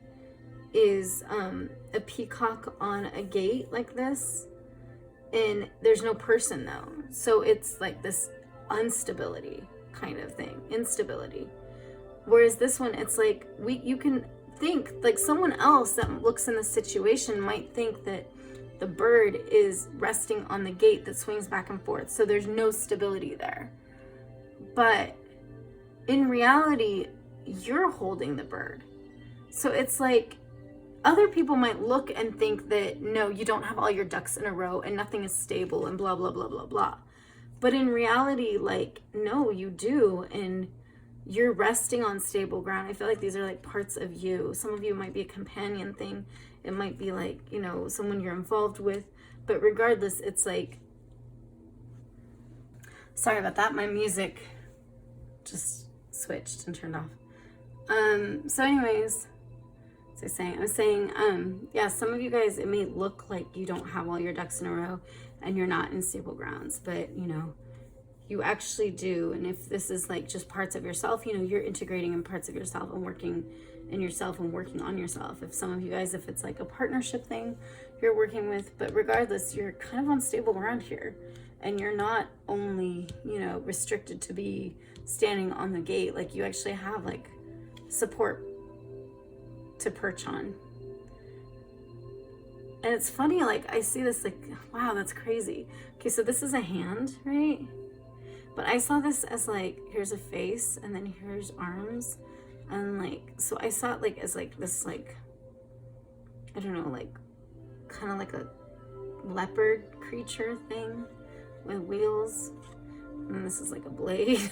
A: is a peacock on a gate like this, and there's no person though, so it's like this instability kind of thing, instability. Whereas this one, it's like you can think like someone else that looks in the situation might think that the bird is resting on the gate that swings back and forth, so there's no stability there. But in reality, you're holding the bird. So it's like other people might look and think that, no, you don't have all your ducks in a row and nothing is stable and blah, blah, blah, blah, blah. But in reality, like, no, you do. And you're resting on stable ground. I feel like these are like parts of you. Some of you might be a companion thing. It might be like, you know, someone you're involved with. But regardless, it's like, sorry about that. My music just switched and turned off. So anyways, as I was saying, yeah, some of you guys, it may look like you don't have all your ducks in a row and you're not in stable grounds, but you know, you actually do. And if this is like just parts of yourself, you know, you're integrating in parts of yourself and working in yourself and working on yourself. If some of you guys, if it's like a partnership thing you're working with, but regardless, you're kind of on stable ground here. And you're not only, you know, restricted to be standing on the gate. Like you actually have like support to perch on. And it's funny, like I see this like, wow, that's crazy. Okay, so this is a hand, right? But I saw this as like, here's a face and then here's arms. And like, so I saw it like as like this, like, I don't know, like kind of like a leopard creature thing with wheels. And then this is like a blade.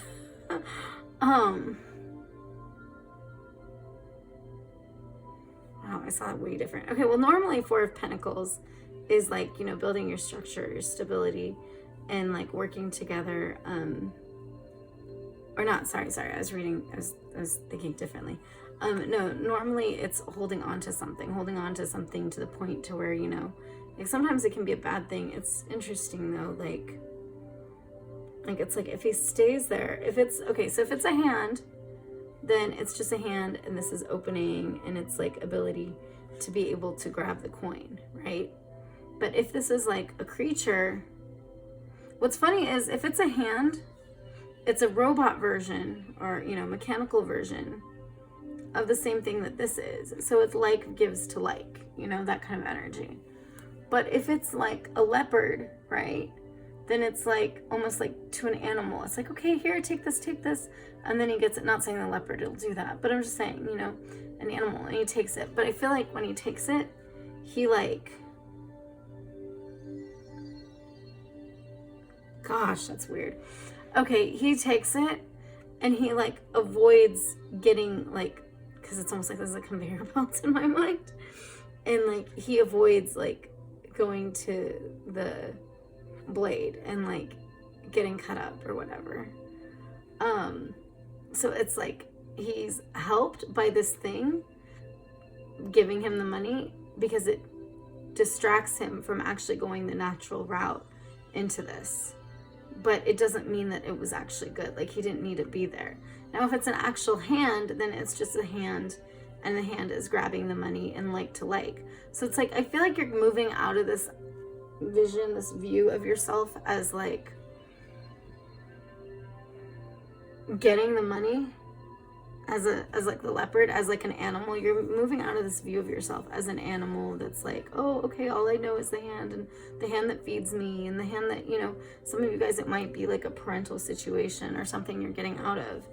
A: Wow, I saw it way different. Okay, well, normally 4 of Pentacles is like, you know, building your structure, your stability, and like working together or not, sorry, I was reading, I was thinking differently. No, normally it's holding on to something to the point to where, you know, like sometimes it can be a bad thing. It's interesting though, like it's like if he stays there, if it's, okay, so if it's a hand, then it's just a hand, and this is opening, and it's like ability to be able to grab the coin, right? But if this is like a creature, what's funny is if it's a hand, it's a robot version, or, you know, mechanical version of the same thing that this is. So it's like gives to like, you know, that kind of energy. But if it's like a leopard, right, then it's like almost like to an animal. It's like, okay, here, take this. And then he gets it. Not saying the leopard will do that, but I'm just saying, you know, an animal, and he takes it. But I feel like when he takes it, he like, gosh, that's weird. Okay, he takes it and he like avoids getting like, because it's almost like there's a conveyor belt in my mind. And like he avoids like going to the blade and like getting cut up or whatever. So it's like he's helped by this thing giving him the money because it distracts him from actually going the natural route into this. But it doesn't mean that it was actually good. Like he didn't need to be there. Now if it's an actual hand, then it's just a hand, and the hand is grabbing the money and like to like. So it's like, I feel like you're moving out of this vision, this view of yourself as like getting the money as like the leopard, as like an animal. You're moving out of this view of yourself as an animal that's like, oh, okay, all I know is the hand, and the hand that feeds me, and the hand that, you know, some of you guys, it might be like a parental situation or something you're getting out of,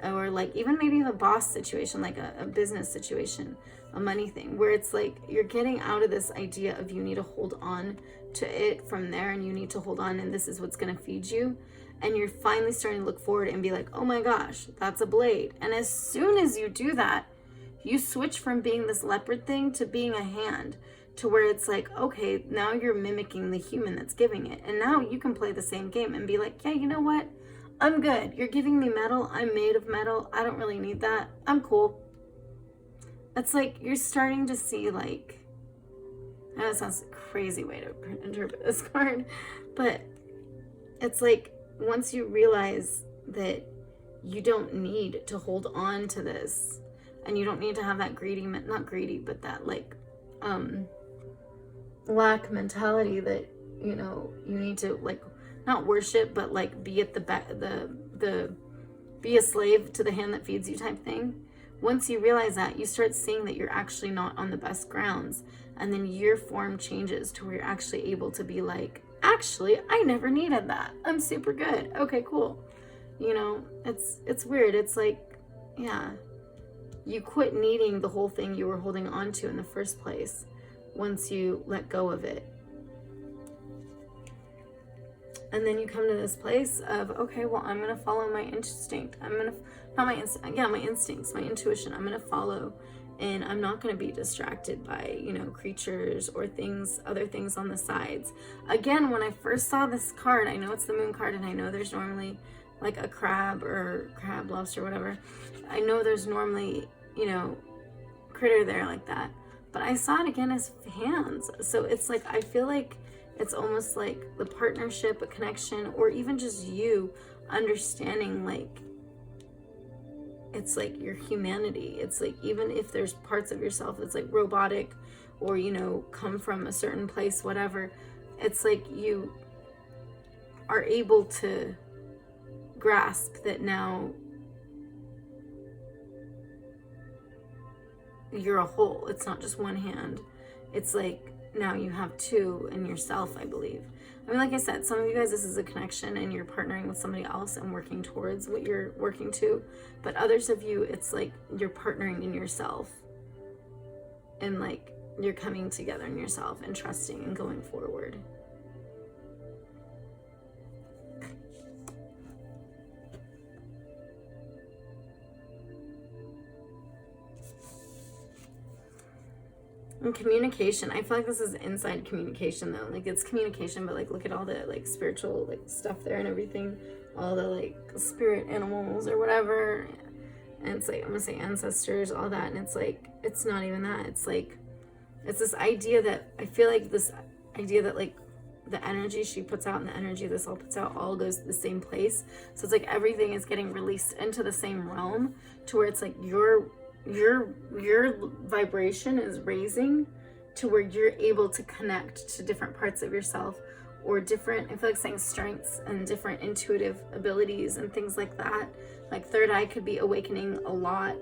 A: or like even maybe the boss situation, like a business situation, a money thing, where it's like you're getting out of this idea of you need to hold on to it from there, and you need to hold on, and this is what's going to feed you. And you're finally starting to look forward and be like, oh my gosh, that's a blade. And as soon as you do that, you switch from being this leopard thing to being a hand, to where it's like, okay, now you're mimicking the human that's giving it. And now you can play the same game and be like, yeah, you know what? I'm good. You're giving me metal. I'm made of metal. I don't really need that. I'm cool. It's like you're starting to see, like, I know it sounds a crazy way to interpret this card, but it's like, once you realize that you don't need to hold on to this, and you don't need to have that greedy, not greedy, but that like lack mentality that, you know, you need to like not worship, but like be at the be a slave to the hand that feeds you type thing. Once you realize that, you start seeing that you're actually not on the best grounds, and then your form changes to where you're actually able to be like, actually, I never needed that. I'm super good. Okay, cool. You know, it's weird. It's like, yeah, you quit needing the whole thing you were holding on to in the first place once you let go of it. And then you come to this place of, okay, well, I'm going to follow my instinct. My instincts, my intuition. I'm going to follow, and I'm not going to be distracted by, you know, creatures or things, other things on the sides. Again, when I first saw this card, I know it's the moon card, and I know there's normally like a crab, lobster, whatever. I know there's normally, you know, critter there like that. But I saw it again as hands. So it's like, I feel like it's almost like the partnership, a connection, or even just you understanding, like, it's like your humanity. It's like, even if there's parts of yourself that's like robotic, or, you know, come from a certain place, whatever, it's like you are able to grasp that now you're a whole. It's not just one hand. It's like now you have two in yourself, I believe. I mean, like I said, some of you guys, this is a connection and you're partnering with somebody else and working towards what you're working to. But others of you, it's like you're partnering in yourself, and like you're coming together in yourself and trusting and going forward. And communication, I feel like this is inside communication though. Like, it's communication, but like look at all the like spiritual like stuff there and everything. all the like spirit animals or whatever, and it's like, I'm gonna say ancestors, all that, and it's like, it's not even that. It's like, it's this idea that, I feel like this idea that like the energy she puts out and the energy this all puts out all goes to the same place. So it's like everything is getting released into the same realm, to where it's like your vibration is raising to where you're able to connect to different parts of yourself, or different, I feel like saying strengths and different intuitive abilities and things like that. Like third eye could be awakening a lot,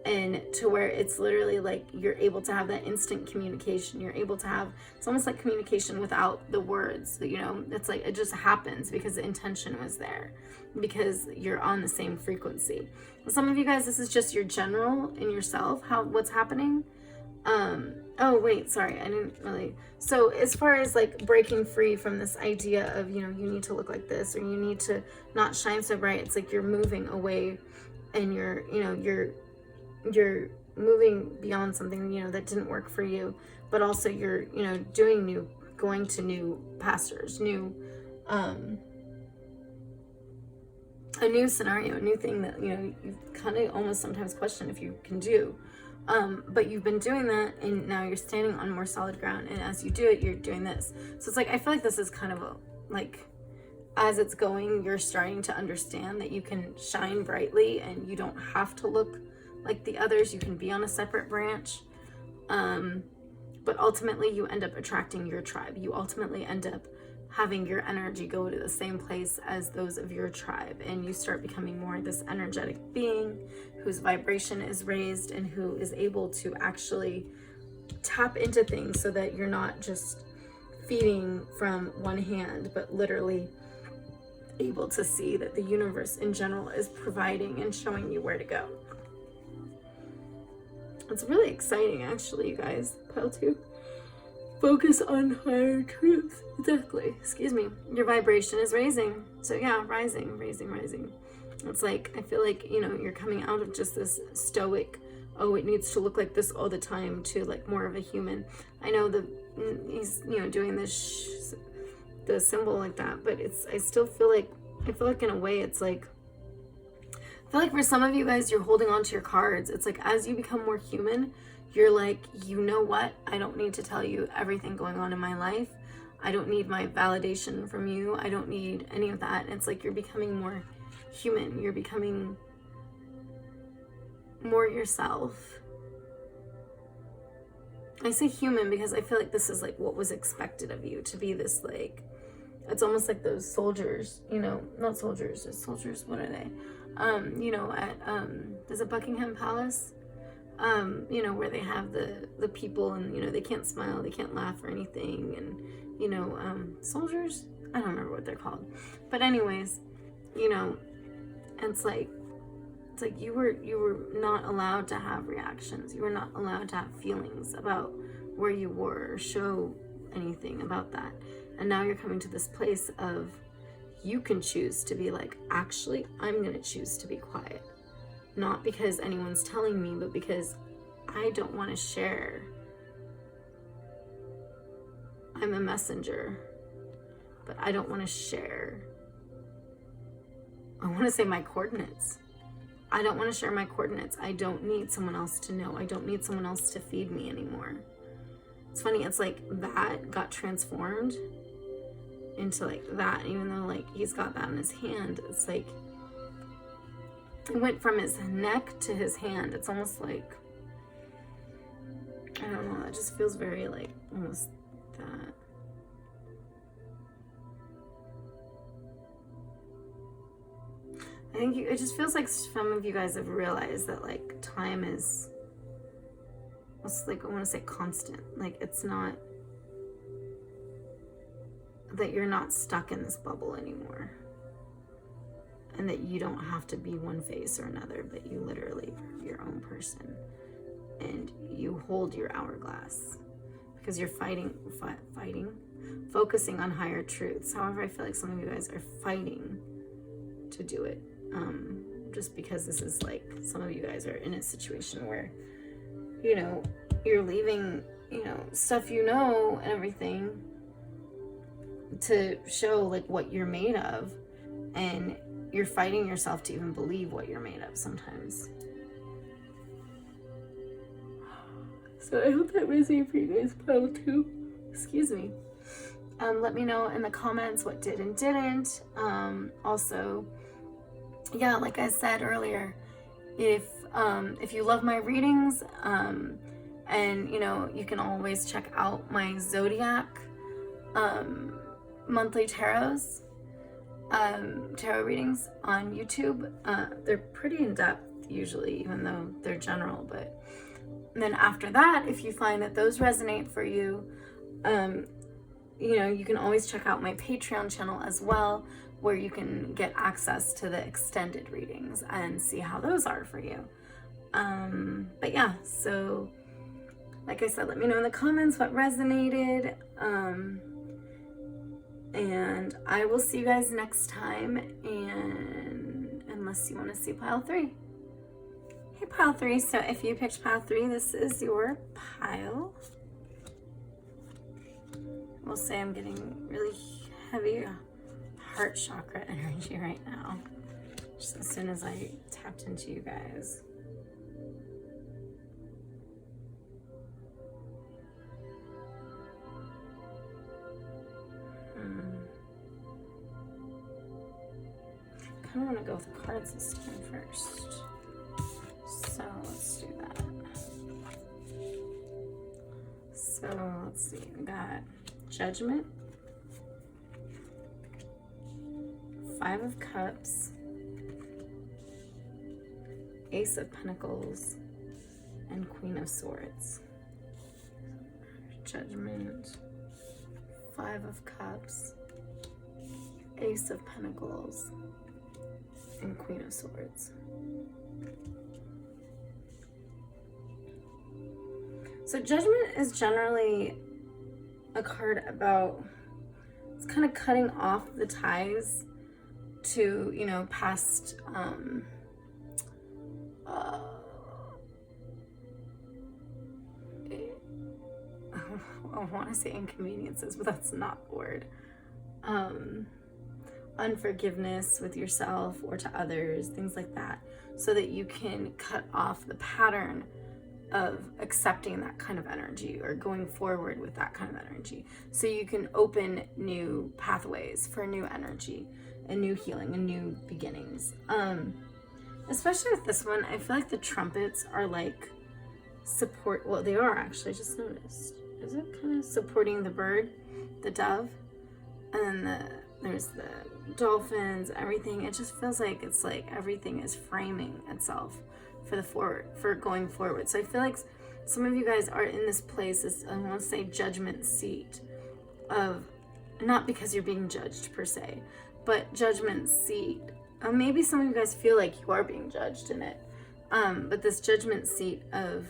A: and to where it's literally like you're able to have that instant communication. You're able to have, it's almost like communication without the words, you know. It's like it just happens because the intention was there, because you're on the same frequency. Some of you guys, this is just your general in yourself, what's happening. Oh wait, sorry, I didn't really. So as far as like breaking free from this idea of, you know, you need to look like this, or you need to not shine so bright, it's like you're moving away, and you're, you know, you're moving beyond something, you know, that didn't work for you, but also you're, you know, going to new pastures, a new scenario, a new thing that, you know, you kind of almost sometimes question if you can do. But you've been doing that, and now you're standing on more solid ground, and as you do it, you're doing this. So it's like, I feel like this is kind of a, like, as it's going, you're starting to understand that you can shine brightly, and you don't have to look like the others. You can be on a separate branch. But ultimately you end up attracting your tribe. You ultimately end up having your energy go to the same place as those of your tribe, and you start becoming more this energetic being whose vibration is raised, and who is able to actually tap into things, so that you're not just feeding from one hand, but literally able to see that the universe in general is providing and showing you where to go. It's really exciting, actually, you guys. Pile 2. Focus on higher truth. Exactly. Excuse me. Your vibration is raising. So yeah, rising. It's like, I feel like, you know, you're coming out of just this stoic, oh, it needs to look like this all the time, to like more of a human. I know he's, you know, doing this the symbol like that, but I still feel like, in a way, it's like, I feel like for some of you guys, you're holding on to your cards. It's like, as you become more human, you're like, you know what? I don't need to tell you everything going on in my life. I don't need my validation from you. I don't need any of that. It's like you're becoming more human. You're becoming more yourself. I say human because I feel like this is like what was expected of you, to be this, like, it's almost like those soldiers, you know, not soldiers, it's soldiers, what are they? You know, at, is it Buckingham Palace? You know, where they have the people, and, you know, they can't smile, they can't laugh or anything, and, you know, soldiers? I don't remember what they're called. But anyways, you know, it's like you were not allowed to have reactions. You were not allowed to have feelings about where you were, or show anything about that. And now you're coming to this place of, you can choose to be like, actually, I'm going to choose to be quiet. Not because anyone's telling me, but because I don't want to share. I'm a messenger, but I don't want to share. I want to say my coordinates. I don't want to share my coordinates. I don't need someone else to know. I don't need someone else to feed me anymore. It's funny, it's like that got transformed into like that, even though like he's got that in his hand. It's like it went from his neck to his hand. It's almost like, I don't know, it just feels very like almost that. I think it just feels like some of you guys have realized that like time is, it's like, I want to say constant. Like, it's not, that you're not stuck in this bubble anymore. And that you don't have to be one face or another, but you literally are your own person. And you hold your hourglass. Because you're focusing on higher truths. However, I feel like some of you guys are fighting to do it. Just because this is like, some of you guys are in a situation where, you know, you're leaving, you know, stuff you know and everything to show like what you're made of. and you're fighting yourself to even believe what you're made of sometimes. So I hope that resonated for you guys, pile 2. Excuse me. Let me know in the comments what did and didn't. Also, yeah, like I said earlier, if you love my readings, and you know, you can always check out my zodiac monthly tarot readings on YouTube. They're pretty in-depth usually, even though they're general. But then after that, if you find that those resonate for you, you know, you can always check out my Patreon channel as well, where you can get access to the extended readings and see how those are for you. But yeah, so like I said, let me know in the comments what resonated. And I will see you guys next time. And unless you want to see pile 3. Hey, pile 3. So if you picked pile 3, this is your pile. We'll say I'm getting really heavy heart chakra energy right now, just as soon as I tapped into you guys. I kind of want to go with the cards this time first, so let's do that. So let's see, we got Judgment, 5 of Cups, Ace of Pentacles, and Queen of Swords. Judgment, 5 of Cups, Ace of Pentacles, and Queen of Swords. So Judgment is generally a card about, it's kind of cutting off the ties to, you know, past I want to say inconveniences, but that's not the word. Unforgiveness with yourself or to others, things like that, so that you can cut off the pattern of accepting that kind of energy or going forward with that kind of energy, so you can open new pathways for new energy and new healing and new beginnings. Especially with this one, I feel like the trumpets are like support, well, they are actually, I just noticed, is it kind of supporting the bird, the dove, and then there's the dolphins, everything. It just feels like it's like everything is framing itself for going forward. So I feel like some of you guys are in this place, this, I want to say, judgment seat of, not because you're being judged per se, but judgment seat. Maybe some of you guys feel like you are being judged in it, but this judgment seat of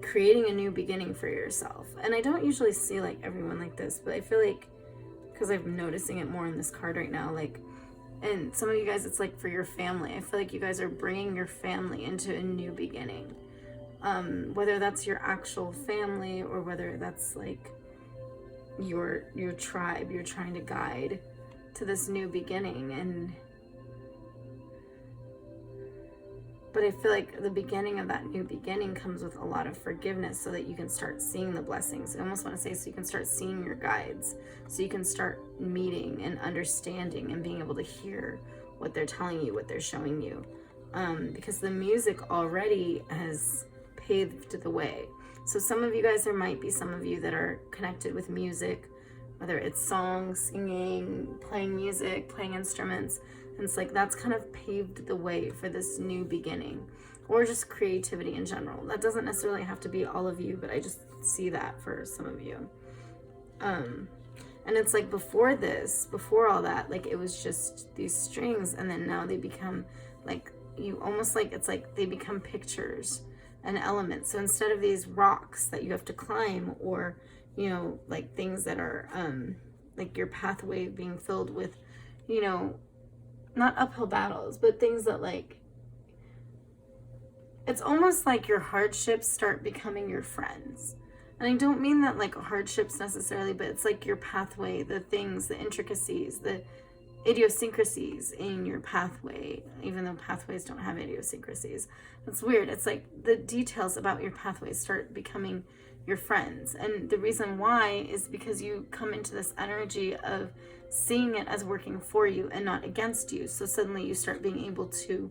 A: creating a new beginning for yourself. And I don't usually see like everyone like this, but I feel like, because I'm noticing it more in this card right now, like, and some of you guys, it's like for your family. I feel like you guys are bringing your family into a new beginning, whether that's your actual family or whether that's like your tribe you're trying to guide to this new beginning. But I feel like the beginning of that new beginning comes with a lot of forgiveness, so that you can start seeing the blessings. I almost want to say, so you can start seeing your guides, so you can start meeting and understanding and being able to hear what they're telling you, what they're showing you. Because the music already has paved the way. So some of you guys, there might be some of you that are connected with music, whether it's songs, singing, playing music, playing instruments. And it's like that's kind of paved the way for this new beginning, or just creativity in general. That doesn't necessarily have to be all of you, but I just see that for some of you. And it's like before all that, like it was just these strings, and then now they become like, you almost like, it's like they become pictures and elements. So instead of these rocks that you have to climb, or, you know, like things that are like your pathway being filled with, you know, not uphill battles, but things that like, it's almost like your hardships start becoming your friends. And I don't mean that like hardships necessarily, but it's like your pathway, the things, the intricacies, the idiosyncrasies in your pathway, even though pathways don't have idiosyncrasies. It's weird. It's like the details about your pathways start becoming your friends. And the reason why is because you come into this energy of seeing it as working for you and not against you. So suddenly you start being able to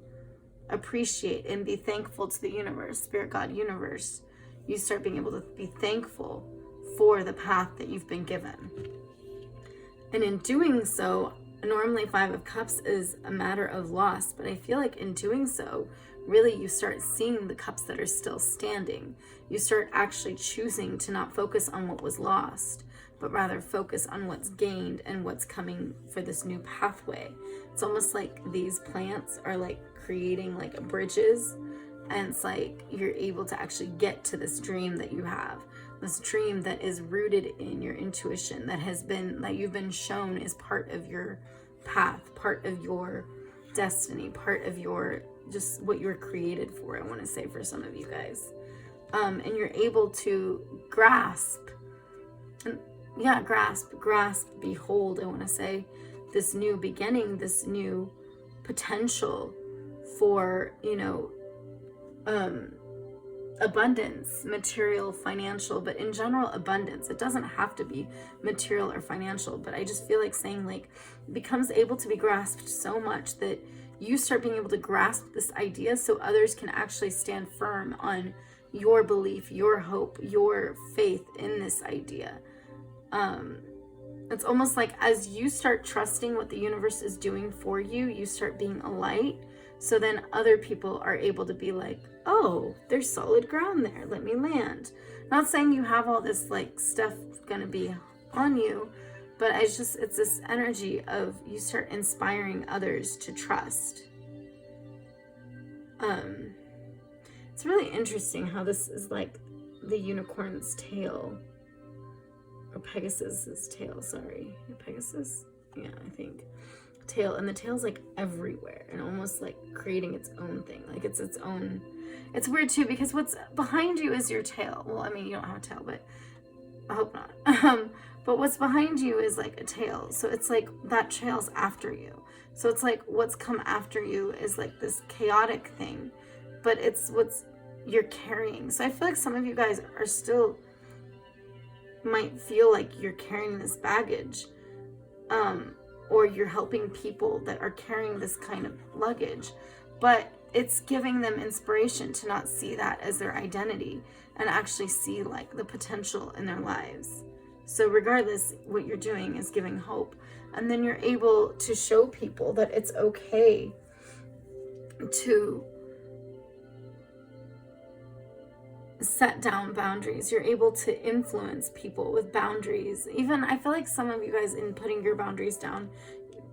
A: appreciate and be thankful to the universe, spirit, God, universe. You start being able to be thankful for the path that you've been given. And in doing so, normally 5 of Cups is a matter of loss, but I feel like in doing so, really you start seeing the cups that are still standing. You start actually choosing to not focus on what was lost, but rather focus on what's gained and what's coming for this new pathway. It's almost like these plants are like creating like bridges, and it's like you're able to actually get to this dream that you have, this dream that is rooted in your intuition, that you've been shown is part of your path, part of your destiny, part of your just what you were created for, I want to say, for some of you guys. And you're able to grasp, behold, I want to say, this new beginning, this new potential for, abundance, material, financial, but in general abundance. It doesn't have to be material or financial, but I just feel like saying like it becomes able to be grasped so much that you start being able to grasp this idea so others can actually stand firm on your belief, your hope, your faith in this idea. It's almost like as you start trusting what the universe is doing for you, you start being a light. So then other people are able to be like, oh, there's solid ground there. Let me land. Not saying you have all this like stuff gonna be on you, but it's this energy of you start inspiring others to trust. It's really interesting how this is like the unicorn's tail, or Pegasus's tail, sorry. Pegasus? Yeah, I think. Tail, and the tail's like everywhere and almost like creating its own thing. Like it's its own. It's weird too because what's behind you is your tail. Well, I mean, you don't have a tail, but I hope not. But what's behind you is like a tail. So it's like that trail's after you. So it's like what's come after you is like this chaotic thing, but it's what's you're carrying. So I feel like some of you guys are still might feel like you're carrying this baggage, or you're helping people that are carrying this kind of luggage, but it's giving them inspiration to not see that as their identity and actually see like the potential in their lives. So regardless, what you're doing is giving hope, and then you're able to show people that it's okay to set down boundaries. You're able to influence people with boundaries. Even I feel like some of you guys, in putting your boundaries down,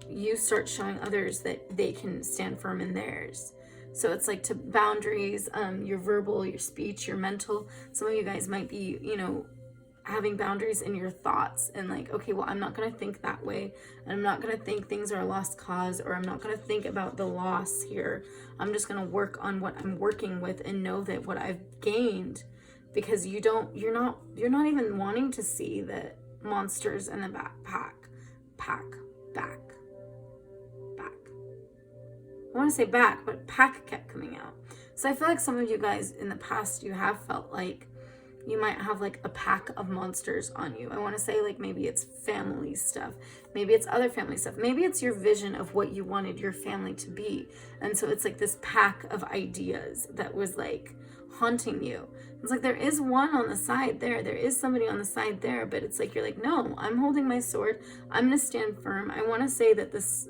A: you start showing others that they can stand firm in theirs. So it's like to boundaries, your verbal, your speech, your mental. Some of you guys might be, having boundaries in your thoughts and like, okay, well, I'm not going to think that way. And I'm not going to think things are a lost cause, or I'm not going to think about the loss here. I'm just going to work on what I'm working with and know that what I've gained, because you're not even wanting to see the monsters in the back. I want to say back, but pack kept coming out. So I feel like some of you guys in the past, you have felt like you might have like a pack of monsters on you. I want to say like maybe it's family stuff. Maybe it's other family stuff. Maybe it's your vision of what you wanted your family to be. And so it's like this pack of ideas that was like haunting you. It's like there is one on the side there. There is somebody on the side there, but it's like you're like, no, I'm holding my sword. I'm going to stand firm. I want to say that this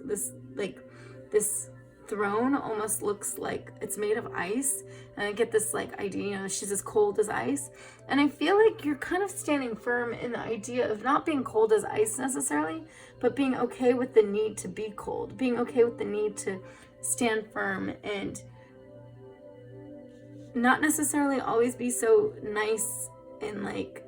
A: throne almost looks like it's made of ice, and I get this like idea, she's as cold as ice, and I feel like you're kind of standing firm in the idea of not being cold as ice necessarily, but being okay with the need to be cold, being okay with the need to stand firm and not necessarily always be so nice and like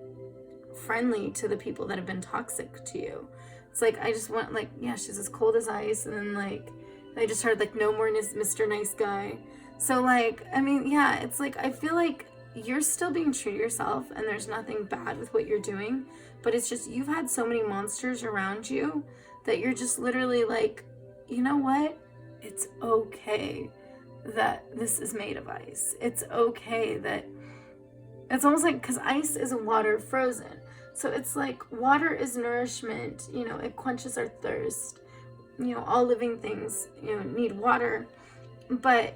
A: friendly to the people that have been toxic to you. It's like I just want like, yeah, she's as cold as ice, and then like I just heard like no more Mr. Nice Guy. So like, I mean, yeah, it's like I feel like you're still being true to yourself, and there's nothing bad with what you're doing, but it's just you've had so many monsters around you that you're just literally like, you know what? It's okay that this is made of ice. It's okay that it's almost like, because ice is water frozen. So it's like water is nourishment, you know, it quenches our thirst. You know, all living things, you know, need water. But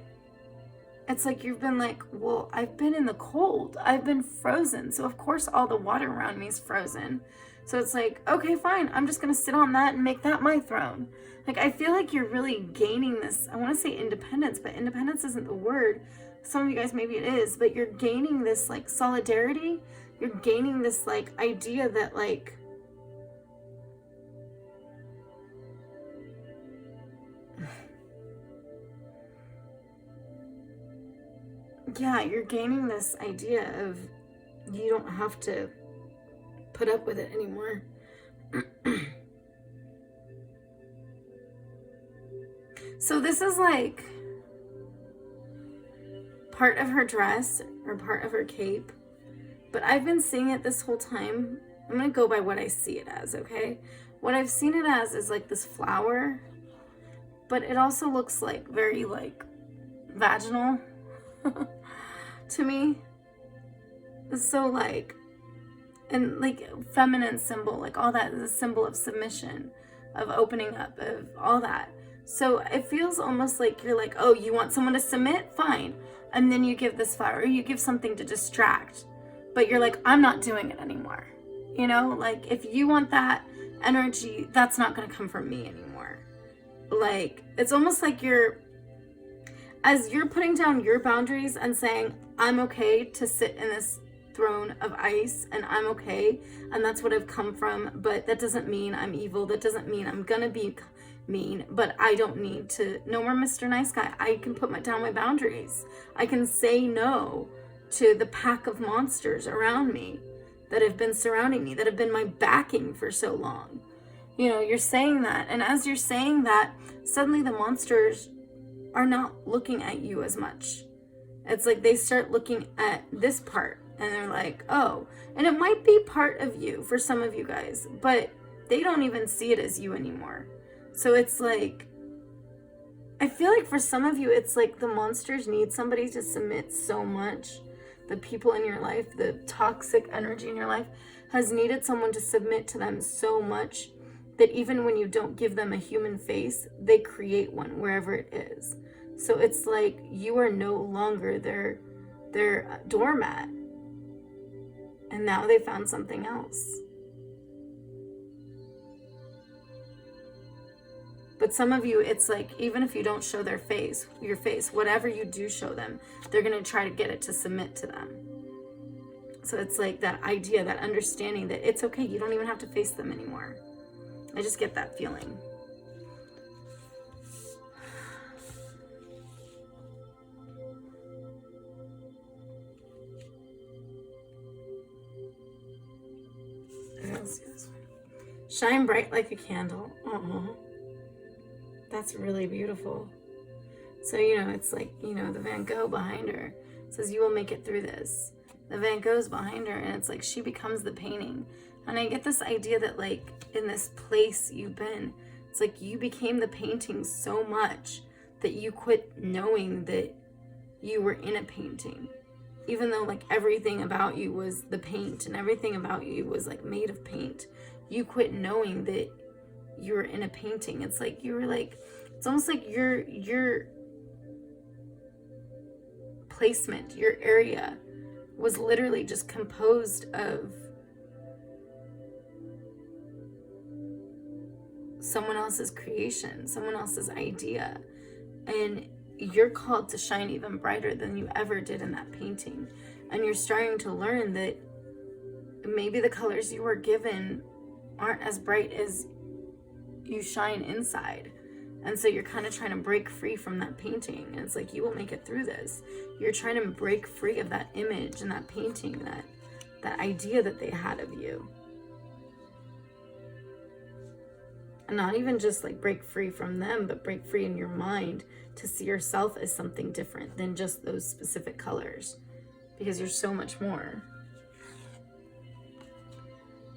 A: it's like you've been like, well, I've been in the cold. I've been frozen. So of course all the water around me is frozen. So it's like, okay, fine. I'm just going to sit on that and make that my throne. Like, I feel like you're really gaining this, I want to say independence, but independence isn't the word. Some of you guys, maybe it is, but you're gaining this like solidarity. You're gaining this like idea that like, yeah, you're gaining this idea of you don't have to put up with it anymore. So this is like part of her dress or part of her cape, but I've been seeing it this whole time. I'm going to go by what I see it as, okay? What I've seen it as is like this flower, but it also looks like very like vaginal to me. So like, and like feminine symbol, like all that is a symbol of submission, of opening up, of all that. So it feels almost like you're like, oh, you want someone to submit? Fine. And then you give this flower, or you give something to distract, but you're like, I'm not doing it anymore. You know, like if you want that energy, that's not going to come from me anymore. Like, it's almost like as you're putting down your boundaries and saying, I'm okay to sit in this throne of ice, and I'm okay, and that's what I've come from, but that doesn't mean I'm evil. That doesn't mean I'm gonna be mean, but I don't need to. No more Mr. Nice Guy. I can put down my boundaries. I can say no to the pack of monsters around me that have been surrounding me, that have been my backing for so long. You know, you're saying that, and as you're saying that, suddenly the monsters are not looking at you as much. It's like they start looking at this part, and they're like, oh, and it might be part of you for some of you guys, but they don't even see it as you anymore. So it's like, I feel like for some of you, it's like the monsters need somebody to submit so much. The people in your life, the toxic energy in your life has needed someone to submit to them so much that even when you don't give them a human face, they create one wherever it is. So it's like you are no longer their doormat. And now they found something else. But some of you, it's like, even if you don't show your face, whatever you do show them, they're going to try to get it to submit to them. So it's like that idea, that understanding that it's okay. You don't even have to face them anymore. I just get that feeling. Shine bright like a candle. Aww. That's really beautiful. So, you know, it's like, you know, the Van Gogh behind her says, you will make it through this. The Van Gogh's behind her, and it's like she becomes the painting. And I get this idea that, like, in this place you've been, it's like you became the painting so much that you quit knowing that you were in a painting. Even though, like, everything about you was the paint and everything about you was, like, made of paint. You quit knowing that you were in a painting. It's like you were like, it's almost like your placement, your area was literally just composed of someone else's creation, someone else's idea. And you're called to shine even brighter than you ever did in that painting. And you're starting to learn that maybe the colors you were given aren't as bright as you shine inside. And so you're kind of trying to break free from that painting. And it's like, you will make it through this. You're trying to break free of that image and that painting, that idea that they had of you. And not even just like break free from them, but break free in your mind to see yourself as something different than just those specific colors. because you're so much more.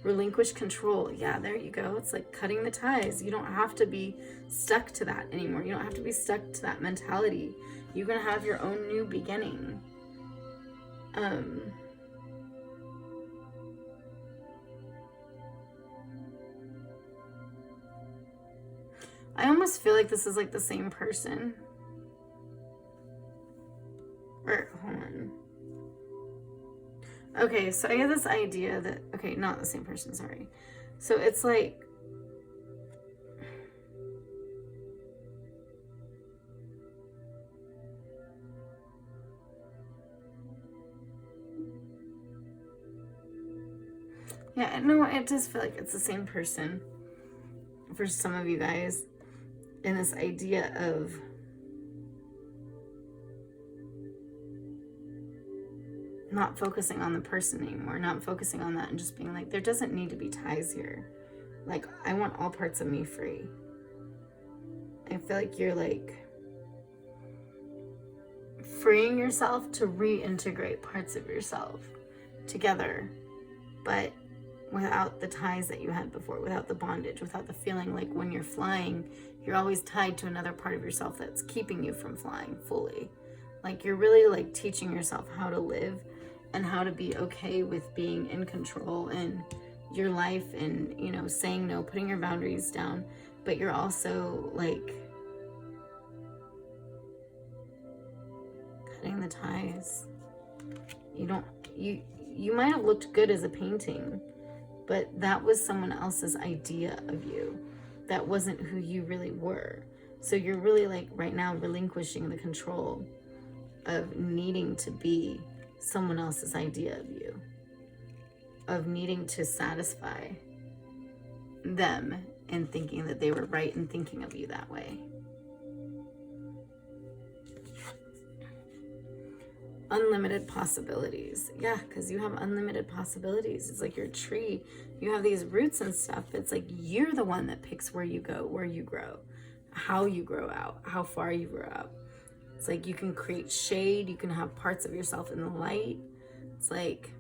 A: Relinquish control. Yeah, there you go. It's like cutting the ties. You don't have to be stuck to that anymore. You don't have to be stuck to that mentality. You can have your own new beginning. I almost feel like this is like the same person. Or, hold on. Okay, so I get this idea that, okay, not the same person, sorry. So it's like, yeah, no, it does feel like it's the same person for some of you guys. And this idea of not focusing on the person anymore, not focusing on that, and just being like, there doesn't need to be ties here. Like, I want all parts of me free. I feel like you're like freeing yourself to reintegrate parts of yourself together, but without the ties that you had before, without the bondage, without the feeling like when you're flying, you're always tied to another part of yourself that's keeping you from flying fully. Like, you're really like teaching yourself how to live and how to be okay with being in control in your life, and, you know, saying no, putting your boundaries down, but you're also like cutting the ties. You might have looked good as a painting, but that was someone else's idea of you. That wasn't who you really were. So you're really like right now relinquishing the control of needing to be someone else's idea of you, of needing to satisfy them and thinking that they were right in thinking of you that way. Unlimited possibilities. Yeah, because you have unlimited possibilities. It's like your tree. You have these roots and stuff. It's like you're the one that picks where you go, where you grow, how you grow out, how far you grow out. It's like you can create shade. You can have parts of yourself in the light. It's like,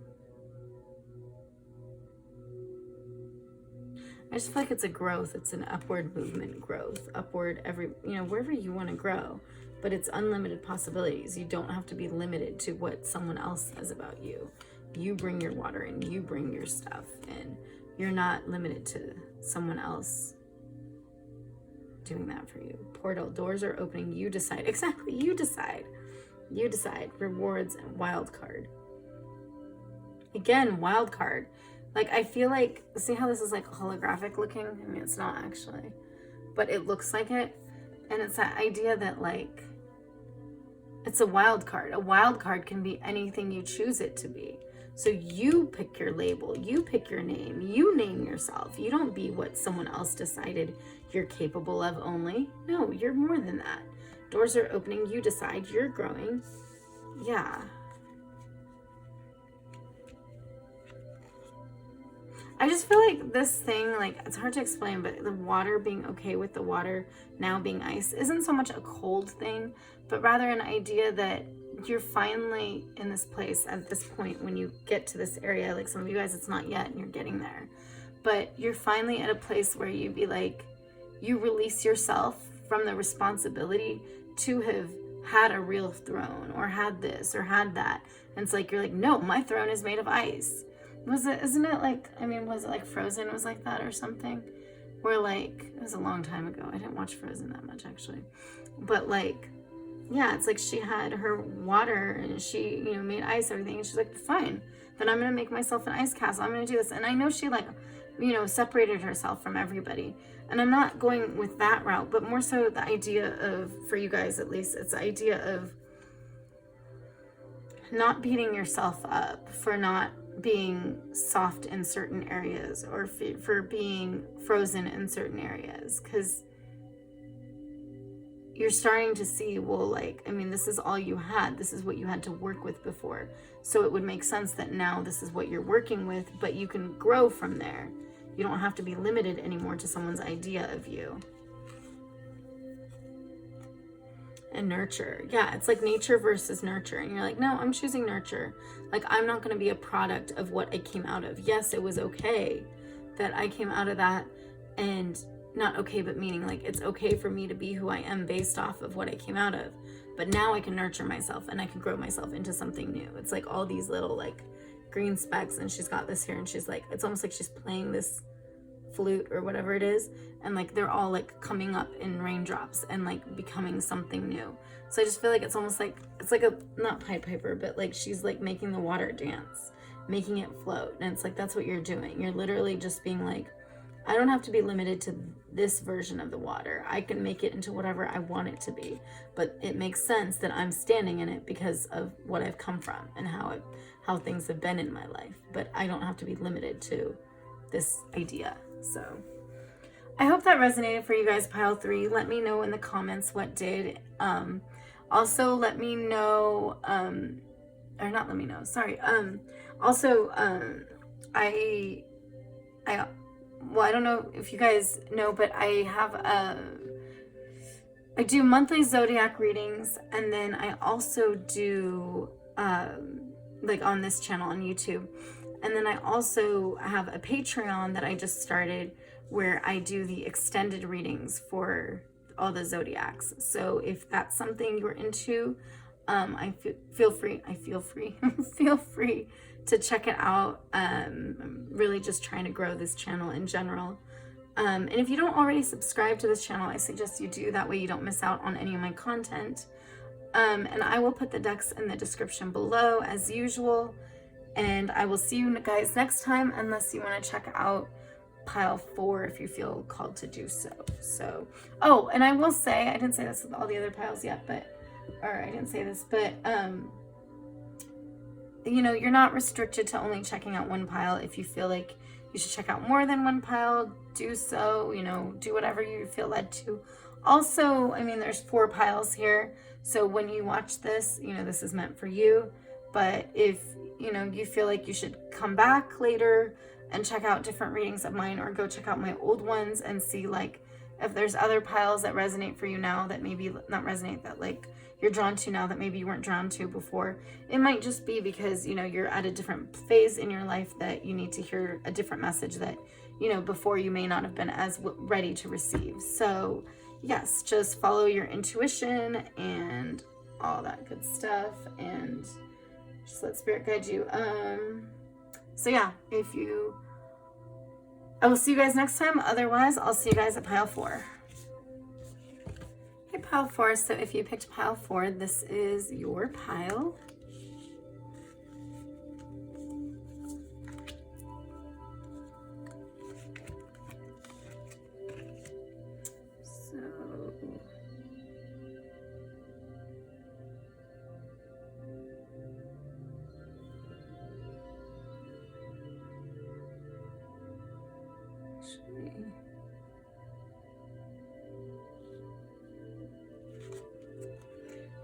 A: I just feel like it's a growth. It's an upward movement growth, upward wherever you want to grow. But it's unlimited possibilities. You don't have to be limited to what someone else says about you. You bring your water in, you bring your stuff in. You're not limited to someone else doing that for you. Portal, doors are opening, you decide. Exactly, you decide. You decide. Rewards and wild card. Again, wild card. Like, I feel like, see how this is like holographic looking? I mean, it's not actually, but it looks like it. And it's that idea that like, it's a wild card. A wild card can be anything you choose it to be. So you pick your label, you pick your name, you name yourself. You don't be what someone else decided you're capable of only. No, you're more than that. Doors are opening, you decide, you're growing. Yeah. I just feel like this thing, like, it's hard to explain, but the water, being okay with the water now being ice, isn't so much a cold thing, but rather an idea that you're finally in this place at this point when you get to this area. Like some of you guys, it's not yet and you're getting there, but you're finally at a place where you be like, you release yourself from the responsibility to have had a real throne or had this or had that. And it's like, you're like, no, my throne is made of ice. Isn't it like, I mean, was it like Frozen was like that or something? Where like, it was a long time ago. I didn't watch Frozen that much actually. But like, yeah, it's like she had her water and she, made ice, everything. And she's like, fine, then I'm going to make myself an ice castle. I'm going to do this. And I know she like, separated herself from everybody. And I'm not going with that route, but more so the idea of, for you guys at least, it's the idea of not beating yourself up for not being soft in certain areas or for being frozen in certain areas, because you're starting to see, well, like, I mean, this is all you had. This is what you had to work with before. So it would make sense that now this is what you're working with, but you can grow from there. You don't have to be limited anymore to someone's idea of you. and nurture. Yeah, it's like nature versus nurture. And you're like, no, I'm choosing nurture. Like, I'm not going to be a product of what I came out of. Yes, it was okay that I came out of that, and not okay, but meaning like it's okay for me to be who I am based off of what I came out of. But now I can nurture myself and I can grow myself into something new. It's like all these little like green specks, and she's got this here, and she's like, it's almost like she's playing this flute or whatever it is, and like they're all like coming up in raindrops and like becoming something new. So I just feel like it's almost like, it's like a, not Pied Piper, but like she's like making the water dance, making it float. And it's like, that's what you're doing. You're literally just being like, I don't have to be limited to this version of the water. I can make it into whatever I want it to be. But it makes sense that I'm standing in it because of what I've come from and how things have been in my life. But I don't have to be limited to this idea. So I hope that resonated for you guys, pile 3. Let me know in the comments what did. Also let me know, or not let me know, sorry. Also, well, I don't know if you guys know, but I do monthly zodiac readings, and then I also do, like on this channel on YouTube. And then I also have a Patreon that I just started where I do the extended readings for all the zodiacs. So if that's something you're into, feel free to check it out. I'm really just trying to grow this channel in general. And if you don't already subscribe to this channel, I suggest you do. That way you don't miss out on any of my content. And I will put the decks in the description below as usual. And I will see you guys next time, unless you want to check out pile 4 if you feel called to do so. So, oh, and I will say, I didn't say this with all the other piles yet, you know, you're not restricted to only checking out one pile. If you feel like you should check out more than one pile, do so, you know, do whatever you feel led to. Also, I mean, there's 4 piles here. So when you watch this, you know, this is meant for you. But if, you know, you feel like you should come back later and check out different readings of mine, or go check out my old ones and see like if there's other piles that resonate for you now that maybe not resonate, that like you're drawn to now that maybe you weren't drawn to before. It might just be because, you know, you're at a different phase in your life that you need to hear a different message that, you know, before you may not have been as ready to receive. So yes, just follow your intuition and all that good stuff, and just let spirit guide you. So yeah, I will see you guys next time. Otherwise, I'll see you guys at pile 4. Okay, pile 4. So if you picked pile 4, this is your pile.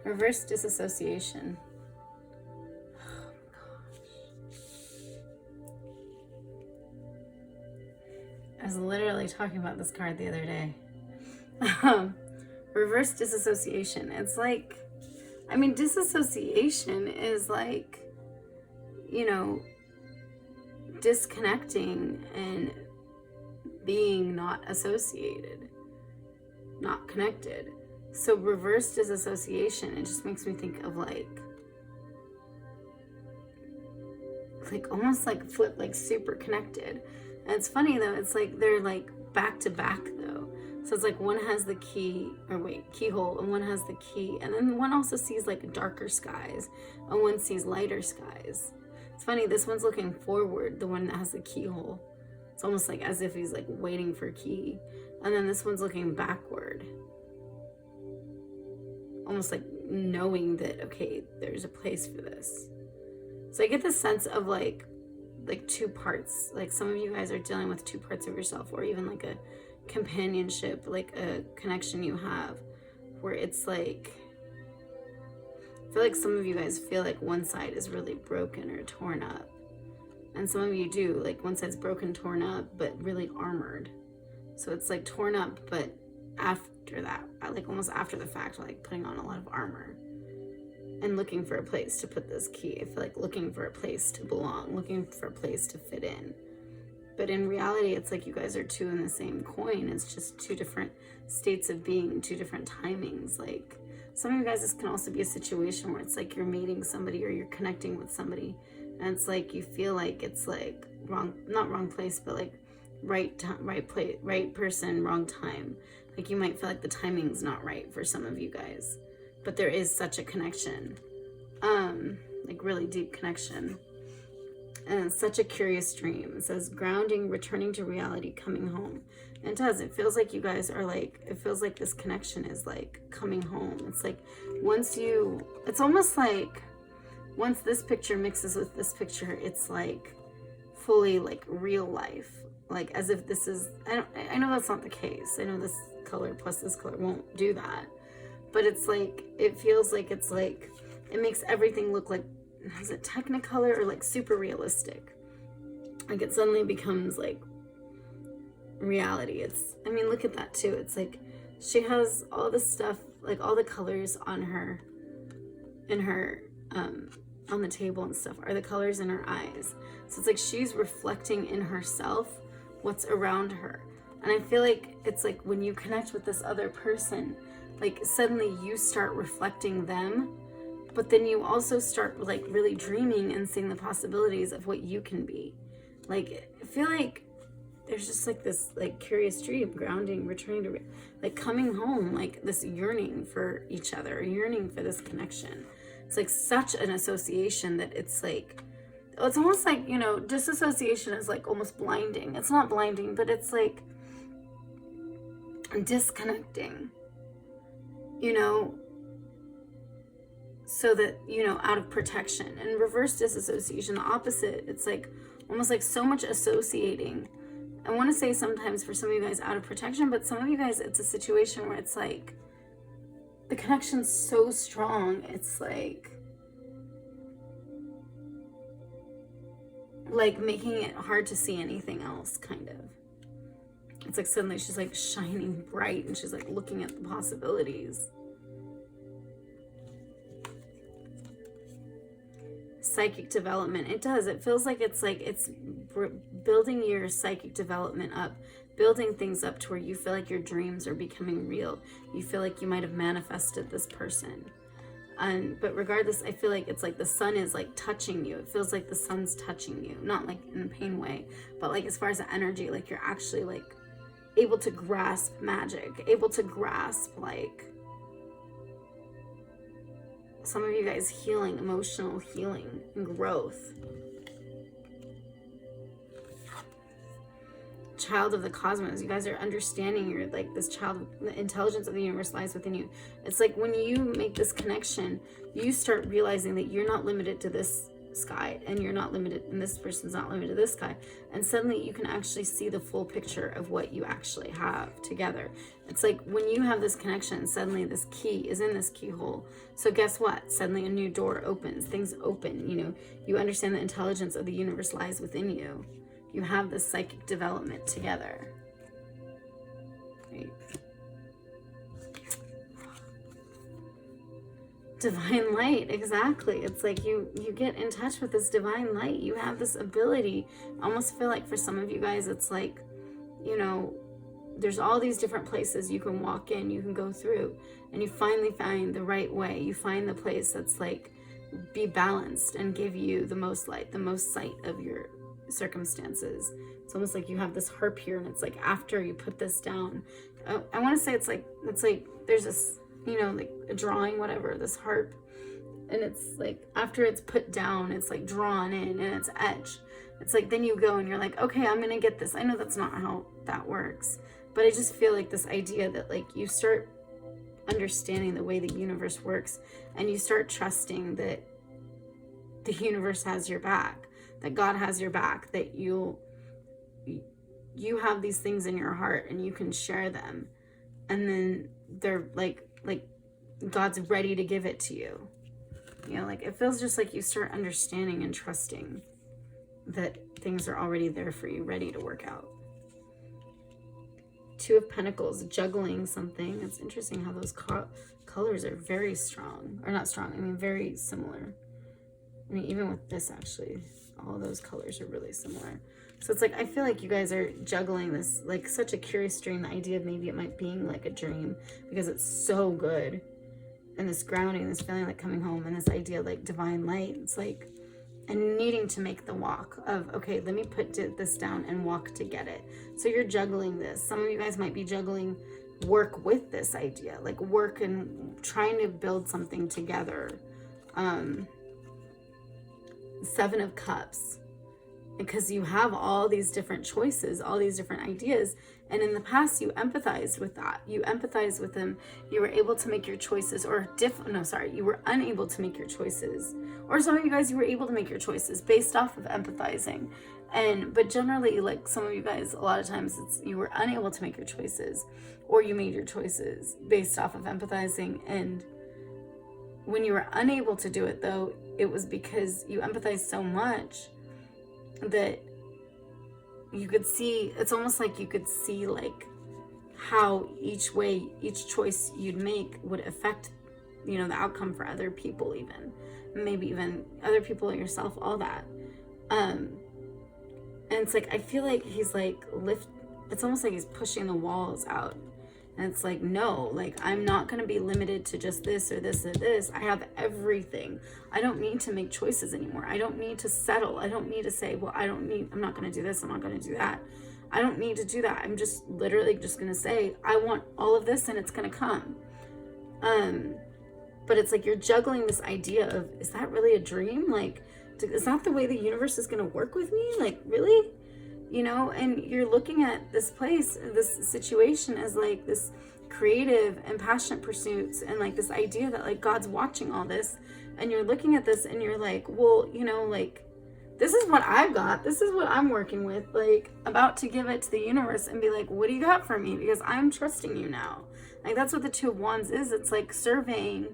A: Reverse disassociation. Oh gosh. I was literally talking about this card the other day. Reverse disassociation. It's like, I mean, disassociation is like, you know, disconnecting and being not associated, not connected. So reverse disassociation, it just makes me think of like almost like flip, like super connected. And it's funny though, it's like they're like back to back though. So it's like one has the keyhole, and one has the key, and then one also sees like darker skies, and one sees lighter skies. It's funny, this one's looking forward, the one that has the keyhole. It's almost like as if he's like waiting for key. And then this one's looking backward, almost like knowing that, okay, there's a place for this. So I get the sense of like 2 parts. Like some of you guys are dealing with 2 parts of yourself, or even like a companionship, like a connection you have where it's like, I feel like some of you guys feel like one side is really broken or torn up. And some of you do, like one side's broken, torn up, but really armored. So it's like torn up, but after that, like almost after the fact, like putting on a lot of armor and looking for a place to put this key. I feel like looking for a place to belong, looking for a place to fit in. But in reality, it's like you guys are two in the same coin. It's just two different states of being, two different timings. Like some of you guys, this can also be a situation where it's like you're meeting somebody or you're connecting with somebody, and it's like you feel like it's like wrong, not wrong place, but like right time, right place, right person, wrong time. Like you might feel like the timing's not right for some of you guys, but there is such a connection, like really deep connection. And it's such a curious dream. It says grounding, returning to reality, coming home. And it does. It feels like you guys are like, it feels like this connection is like coming home. It's like it's almost like once this picture mixes with this picture, it's like fully like real life. Like as if this is, I know that's not the case. I know this color plus this color won't do that. But it's like, it feels like it's like, it makes everything look like, is it Technicolor or like super realistic? Like it suddenly becomes like reality. I mean, look at that too. It's like she has all this stuff, like all the colors on her, on the table and stuff are the colors in her eyes. So it's like she's reflecting in herself what's around her. And I feel like it's like when you connect with this other person, like suddenly you start reflecting them. But then you also start like really dreaming and seeing the possibilities of what you can be. Like, I feel like there's just like this like curious dream, grounding, returning to, like coming home, like this yearning for each other, yearning for this connection. It's like such an association that it's like, it's almost like, you know, disassociation is like almost blinding. It's not blinding, but it's like disconnecting, you know, so that, you know, out of protection. And reverse disassociation, the opposite, it's like almost like so much associating. I want to say sometimes for some of you guys out of protection, but some of you guys, it's a situation where it's like the connection's so strong, it's like making it hard to see anything else, kind of. It's like suddenly she's like shining bright and she's like looking at the possibilities. Psychic development. It does. It feels like it's building your psychic development up, building things up to where you feel like your dreams are becoming real. You feel like you might have manifested this person. But regardless, I feel like it's like the sun is like touching you. It feels like the sun's touching you, not like in a pain way, but like as far as the energy, like you're actually like able to grasp magic, able to grasp like some of you guys healing, emotional healing and growth. Child of the cosmos, you guys are understanding you're like this child, the intelligence of the universe lies within you. It's like when you make this connection, you start realizing that you're not limited to this sky, and you're not limited, and this person's not limited to this sky, and suddenly you can actually see the full picture of what you actually have together. It's like when you have this connection, suddenly this key is in this keyhole. So guess what? Suddenly a new door opens, things open, you know, you understand the intelligence of the universe lies within you. You have this psychic development together. Right? Divine light, exactly. It's like you get in touch with this divine light. You have this ability. I almost feel like for some of you guys, it's like, you know, there's all these different places you can walk in, you can go through, and you finally find the right way. You find the place that's like, be balanced and give you the most light, the most sight of your circumstances. It's almost like you have this harp here, and it's like after you put this down, I want to say it's like there's this, you know, like a drawing, whatever, this harp, and it's like after it's put down, it's like drawn in and it's etched. It's like then you go and you're like, okay, I'm gonna get this. I know that's not how that works, but I just feel like this idea that like you start understanding the way the universe works, and you start trusting that the universe has your back, that God has your back, that you have these things in your heart and you can share them, and then they're like God's ready to give it to you. You know, like it feels just like you start understanding and trusting that things are already there for you, ready to work out. Two of Pentacles, juggling something. It's interesting how those colors are very strong, or not strong, I mean very similar. I mean, even with this, actually, all those colors are really similar. So it's like, I feel like you guys are juggling this, like, such a curious dream. The idea of maybe it might being like a dream because it's so good. And this grounding, this feeling like coming home, and this idea like divine light. It's like, and needing to make the walk of, okay, let me put this down and walk to get it. So you're juggling this. Some of you guys might be juggling work with this idea, like work and trying to build something together. Seven of Cups, because you have all these different choices, all these different ideas. And in the past, you empathized with that. You empathized with them. You were able to make your choices, or you were unable to make your choices. Or some of you guys, you were able to make your choices based off of empathizing. But generally, like some of you guys, a lot of times you were unable to make your choices, or you made your choices based off of empathizing. And when you were unable to do it, though, it was because you empathized so much that you could see, it's almost like you could see like how each choice you'd make would affect, you know, the outcome for other people, even maybe even other people and yourself, all that. And it's like, I feel like he's like it's almost like he's pushing the walls out. And it's like, no, like, I'm not going to be limited to just this or this or this. I have everything. I don't need to make choices anymore. I don't need to settle. I don't need to say, well, I'm not going to do this. I'm not going to do that. I don't need to do that. I'm just literally just going to say, I want all of this and it's going to come. But it's like, you're juggling this idea of, is that really a dream? Like, is that the way the universe is going to work with me? Like, really? You know, and you're looking at this place, this situation as like this creative and passionate pursuits, and like this idea that like God's watching all this, and you're looking at this and you're like, well, you know, like, this is what I've got. This is what I'm working with, like about to give it to the universe and be like, what do you got for me? Because I'm trusting you now. Like, that's what the Two of Wands is. It's like surveying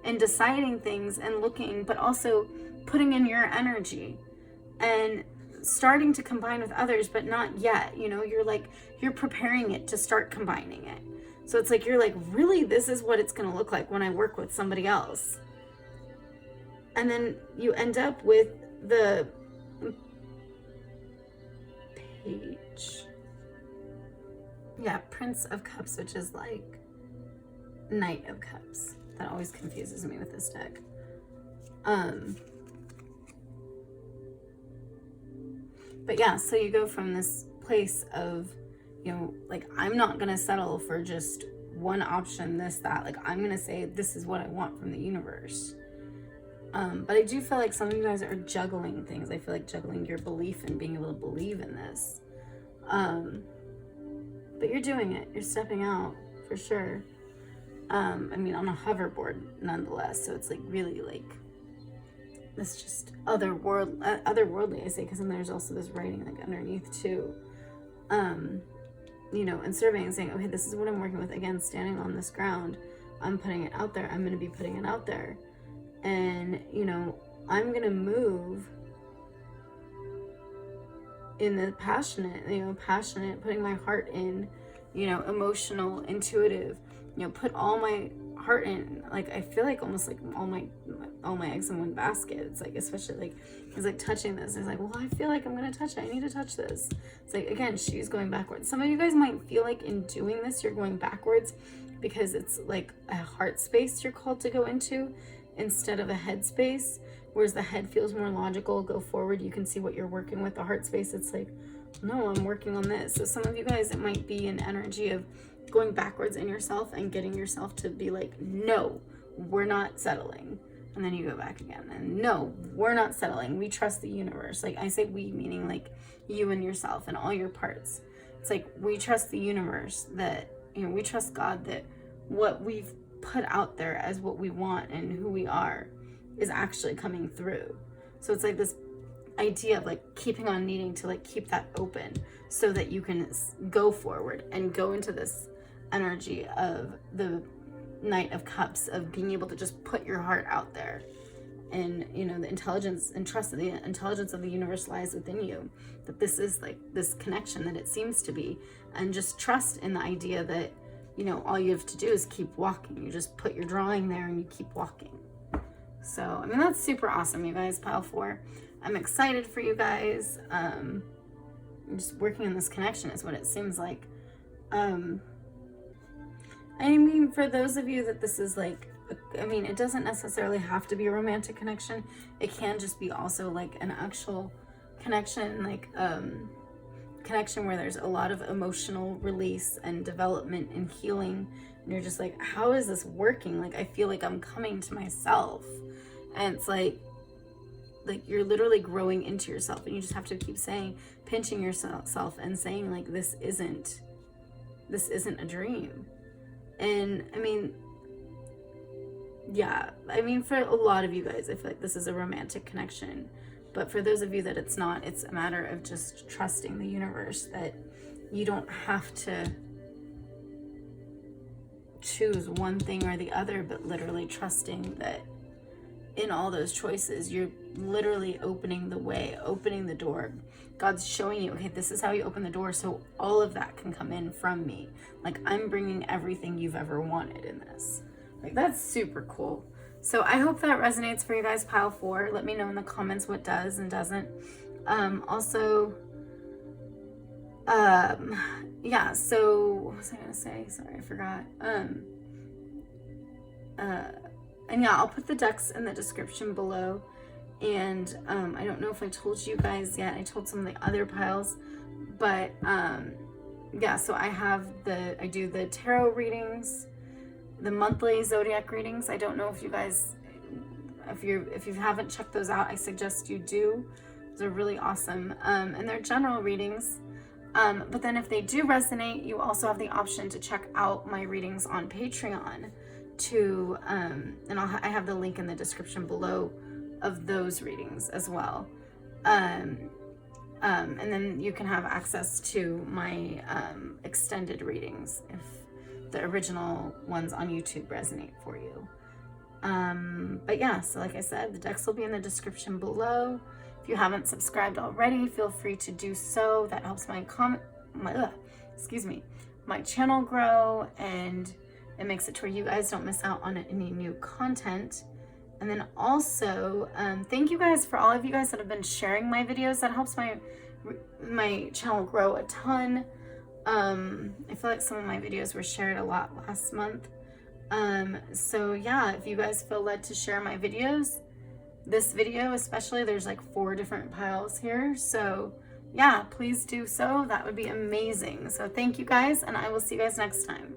A: and deciding things and looking, but also putting in your energy and starting to combine with others, but not yet. You know, you're preparing it to start combining it. So it's like, you're like, really, this is what it's going to look like when I work with somebody else. And then you end up with the page. Yeah, Prince of Cups, which is like Knight of Cups. That always confuses me with this deck. But yeah, so you go from this place of, you know, like, I'm not going to settle for just one option, this, that. Like, I'm going to say, this is what I want from the universe. But I do feel like some of you guys are juggling things. I feel like juggling your belief and being able to believe in this. But you're doing it. You're stepping out for sure. I mean, on a hoverboard nonetheless. So it's like really like, it's just otherworldly, I say, because then there's also this writing like underneath too. You know, and surveying and saying, okay, this is what I'm working with. Again, standing on this ground, I'm putting it out there. I'm going to be putting it out there. And, you know, I'm going to move in the passionate, putting my heart in, you know, emotional, intuitive, you know, put all my heart in. Like, I feel like almost like all my eggs in one basket. It's like, especially like, he's like touching this. He's like, well, I feel like I'm going to touch it. I need to touch this. It's like, again, she's going backwards. Some of you guys might feel like in doing this, you're going backwards because it's like a heart space you're called to go into instead of a head space. Whereas the head feels more logical, go forward, you can see what you're working with. The heart space, it's like, no, I'm working on this. So some of you guys, it might be an energy of going backwards in yourself and getting yourself to be like, no, we're not settling. And then you go back again. And no, we're not settling. We trust the universe. Like, I say we, meaning like you and yourself and all your parts. It's like, we trust the universe that, you know, we trust God that what we've put out there as what we want and who we are is actually coming through. So it's like this idea of like keeping on needing to like keep that open so that you can go forward and go into this energy of the Knight of Cups, of being able to just put your heart out there and, you know, the intelligence, and trust that the intelligence of the universe lies within you, that this is like this connection that it seems to be, and just trust in the idea that, you know, all you have to do is keep walking. You just put your drawing there and you keep walking. So, I mean, that's super awesome, you guys, pile 4. I'm excited for you guys. Just working on this connection is what it seems like. I mean, for those of you that this is like, I mean, it doesn't necessarily have to be a romantic connection. It can just be also like an actual connection, like connection where there's a lot of emotional release and development and healing. And you're just like, how is this working? Like, I feel like I'm coming to myself. And it's like you're literally growing into yourself, and you just have to keep saying, pinching yourself and saying like, this isn't a dream. And I mean, yeah, I mean, for a lot of you guys, I feel like this is a romantic connection. But for those of you that it's not, it's a matter of just trusting the universe, that you don't have to choose one thing or the other, but literally trusting that in all those choices, you're literally opening the way, opening the door. God's showing you, okay, this is how you open the door, so all of that can come in from me. Like, I'm bringing everything you've ever wanted in this. Like, that's super cool. So I hope that resonates for you guys, pile 4. Let me know in the comments what does and doesn't. Also, yeah, so what was I gonna say? Sorry, I forgot. And yeah, I'll put the decks in the description below. And I don't know if I told you guys yet. I told some of the other piles, but yeah, so I do the tarot readings, the monthly zodiac readings. I don't know if you guys, if you haven't checked those out, I suggest you do. They're really awesome. And they're general readings. But then if they do resonate, you also have the option to check out my readings on Patreon and I have the link in the description below of those readings as well. And then you can have access to my extended readings if the original ones on YouTube resonate for you. But yeah, so like I said, the decks will be in the description below. If you haven't subscribed already, feel free to do so. That helps my channel grow, and it makes it to where you guys don't miss out on any new content. And then also, thank you guys for all of you guys that have been sharing my videos. That helps my channel grow a ton. I feel like some of my videos were shared a lot last month. So yeah, if you guys feel led to share my videos, this video especially, there's like 4 different piles here. So yeah, please do so. That would be amazing. So thank you guys, and I will see you guys next time.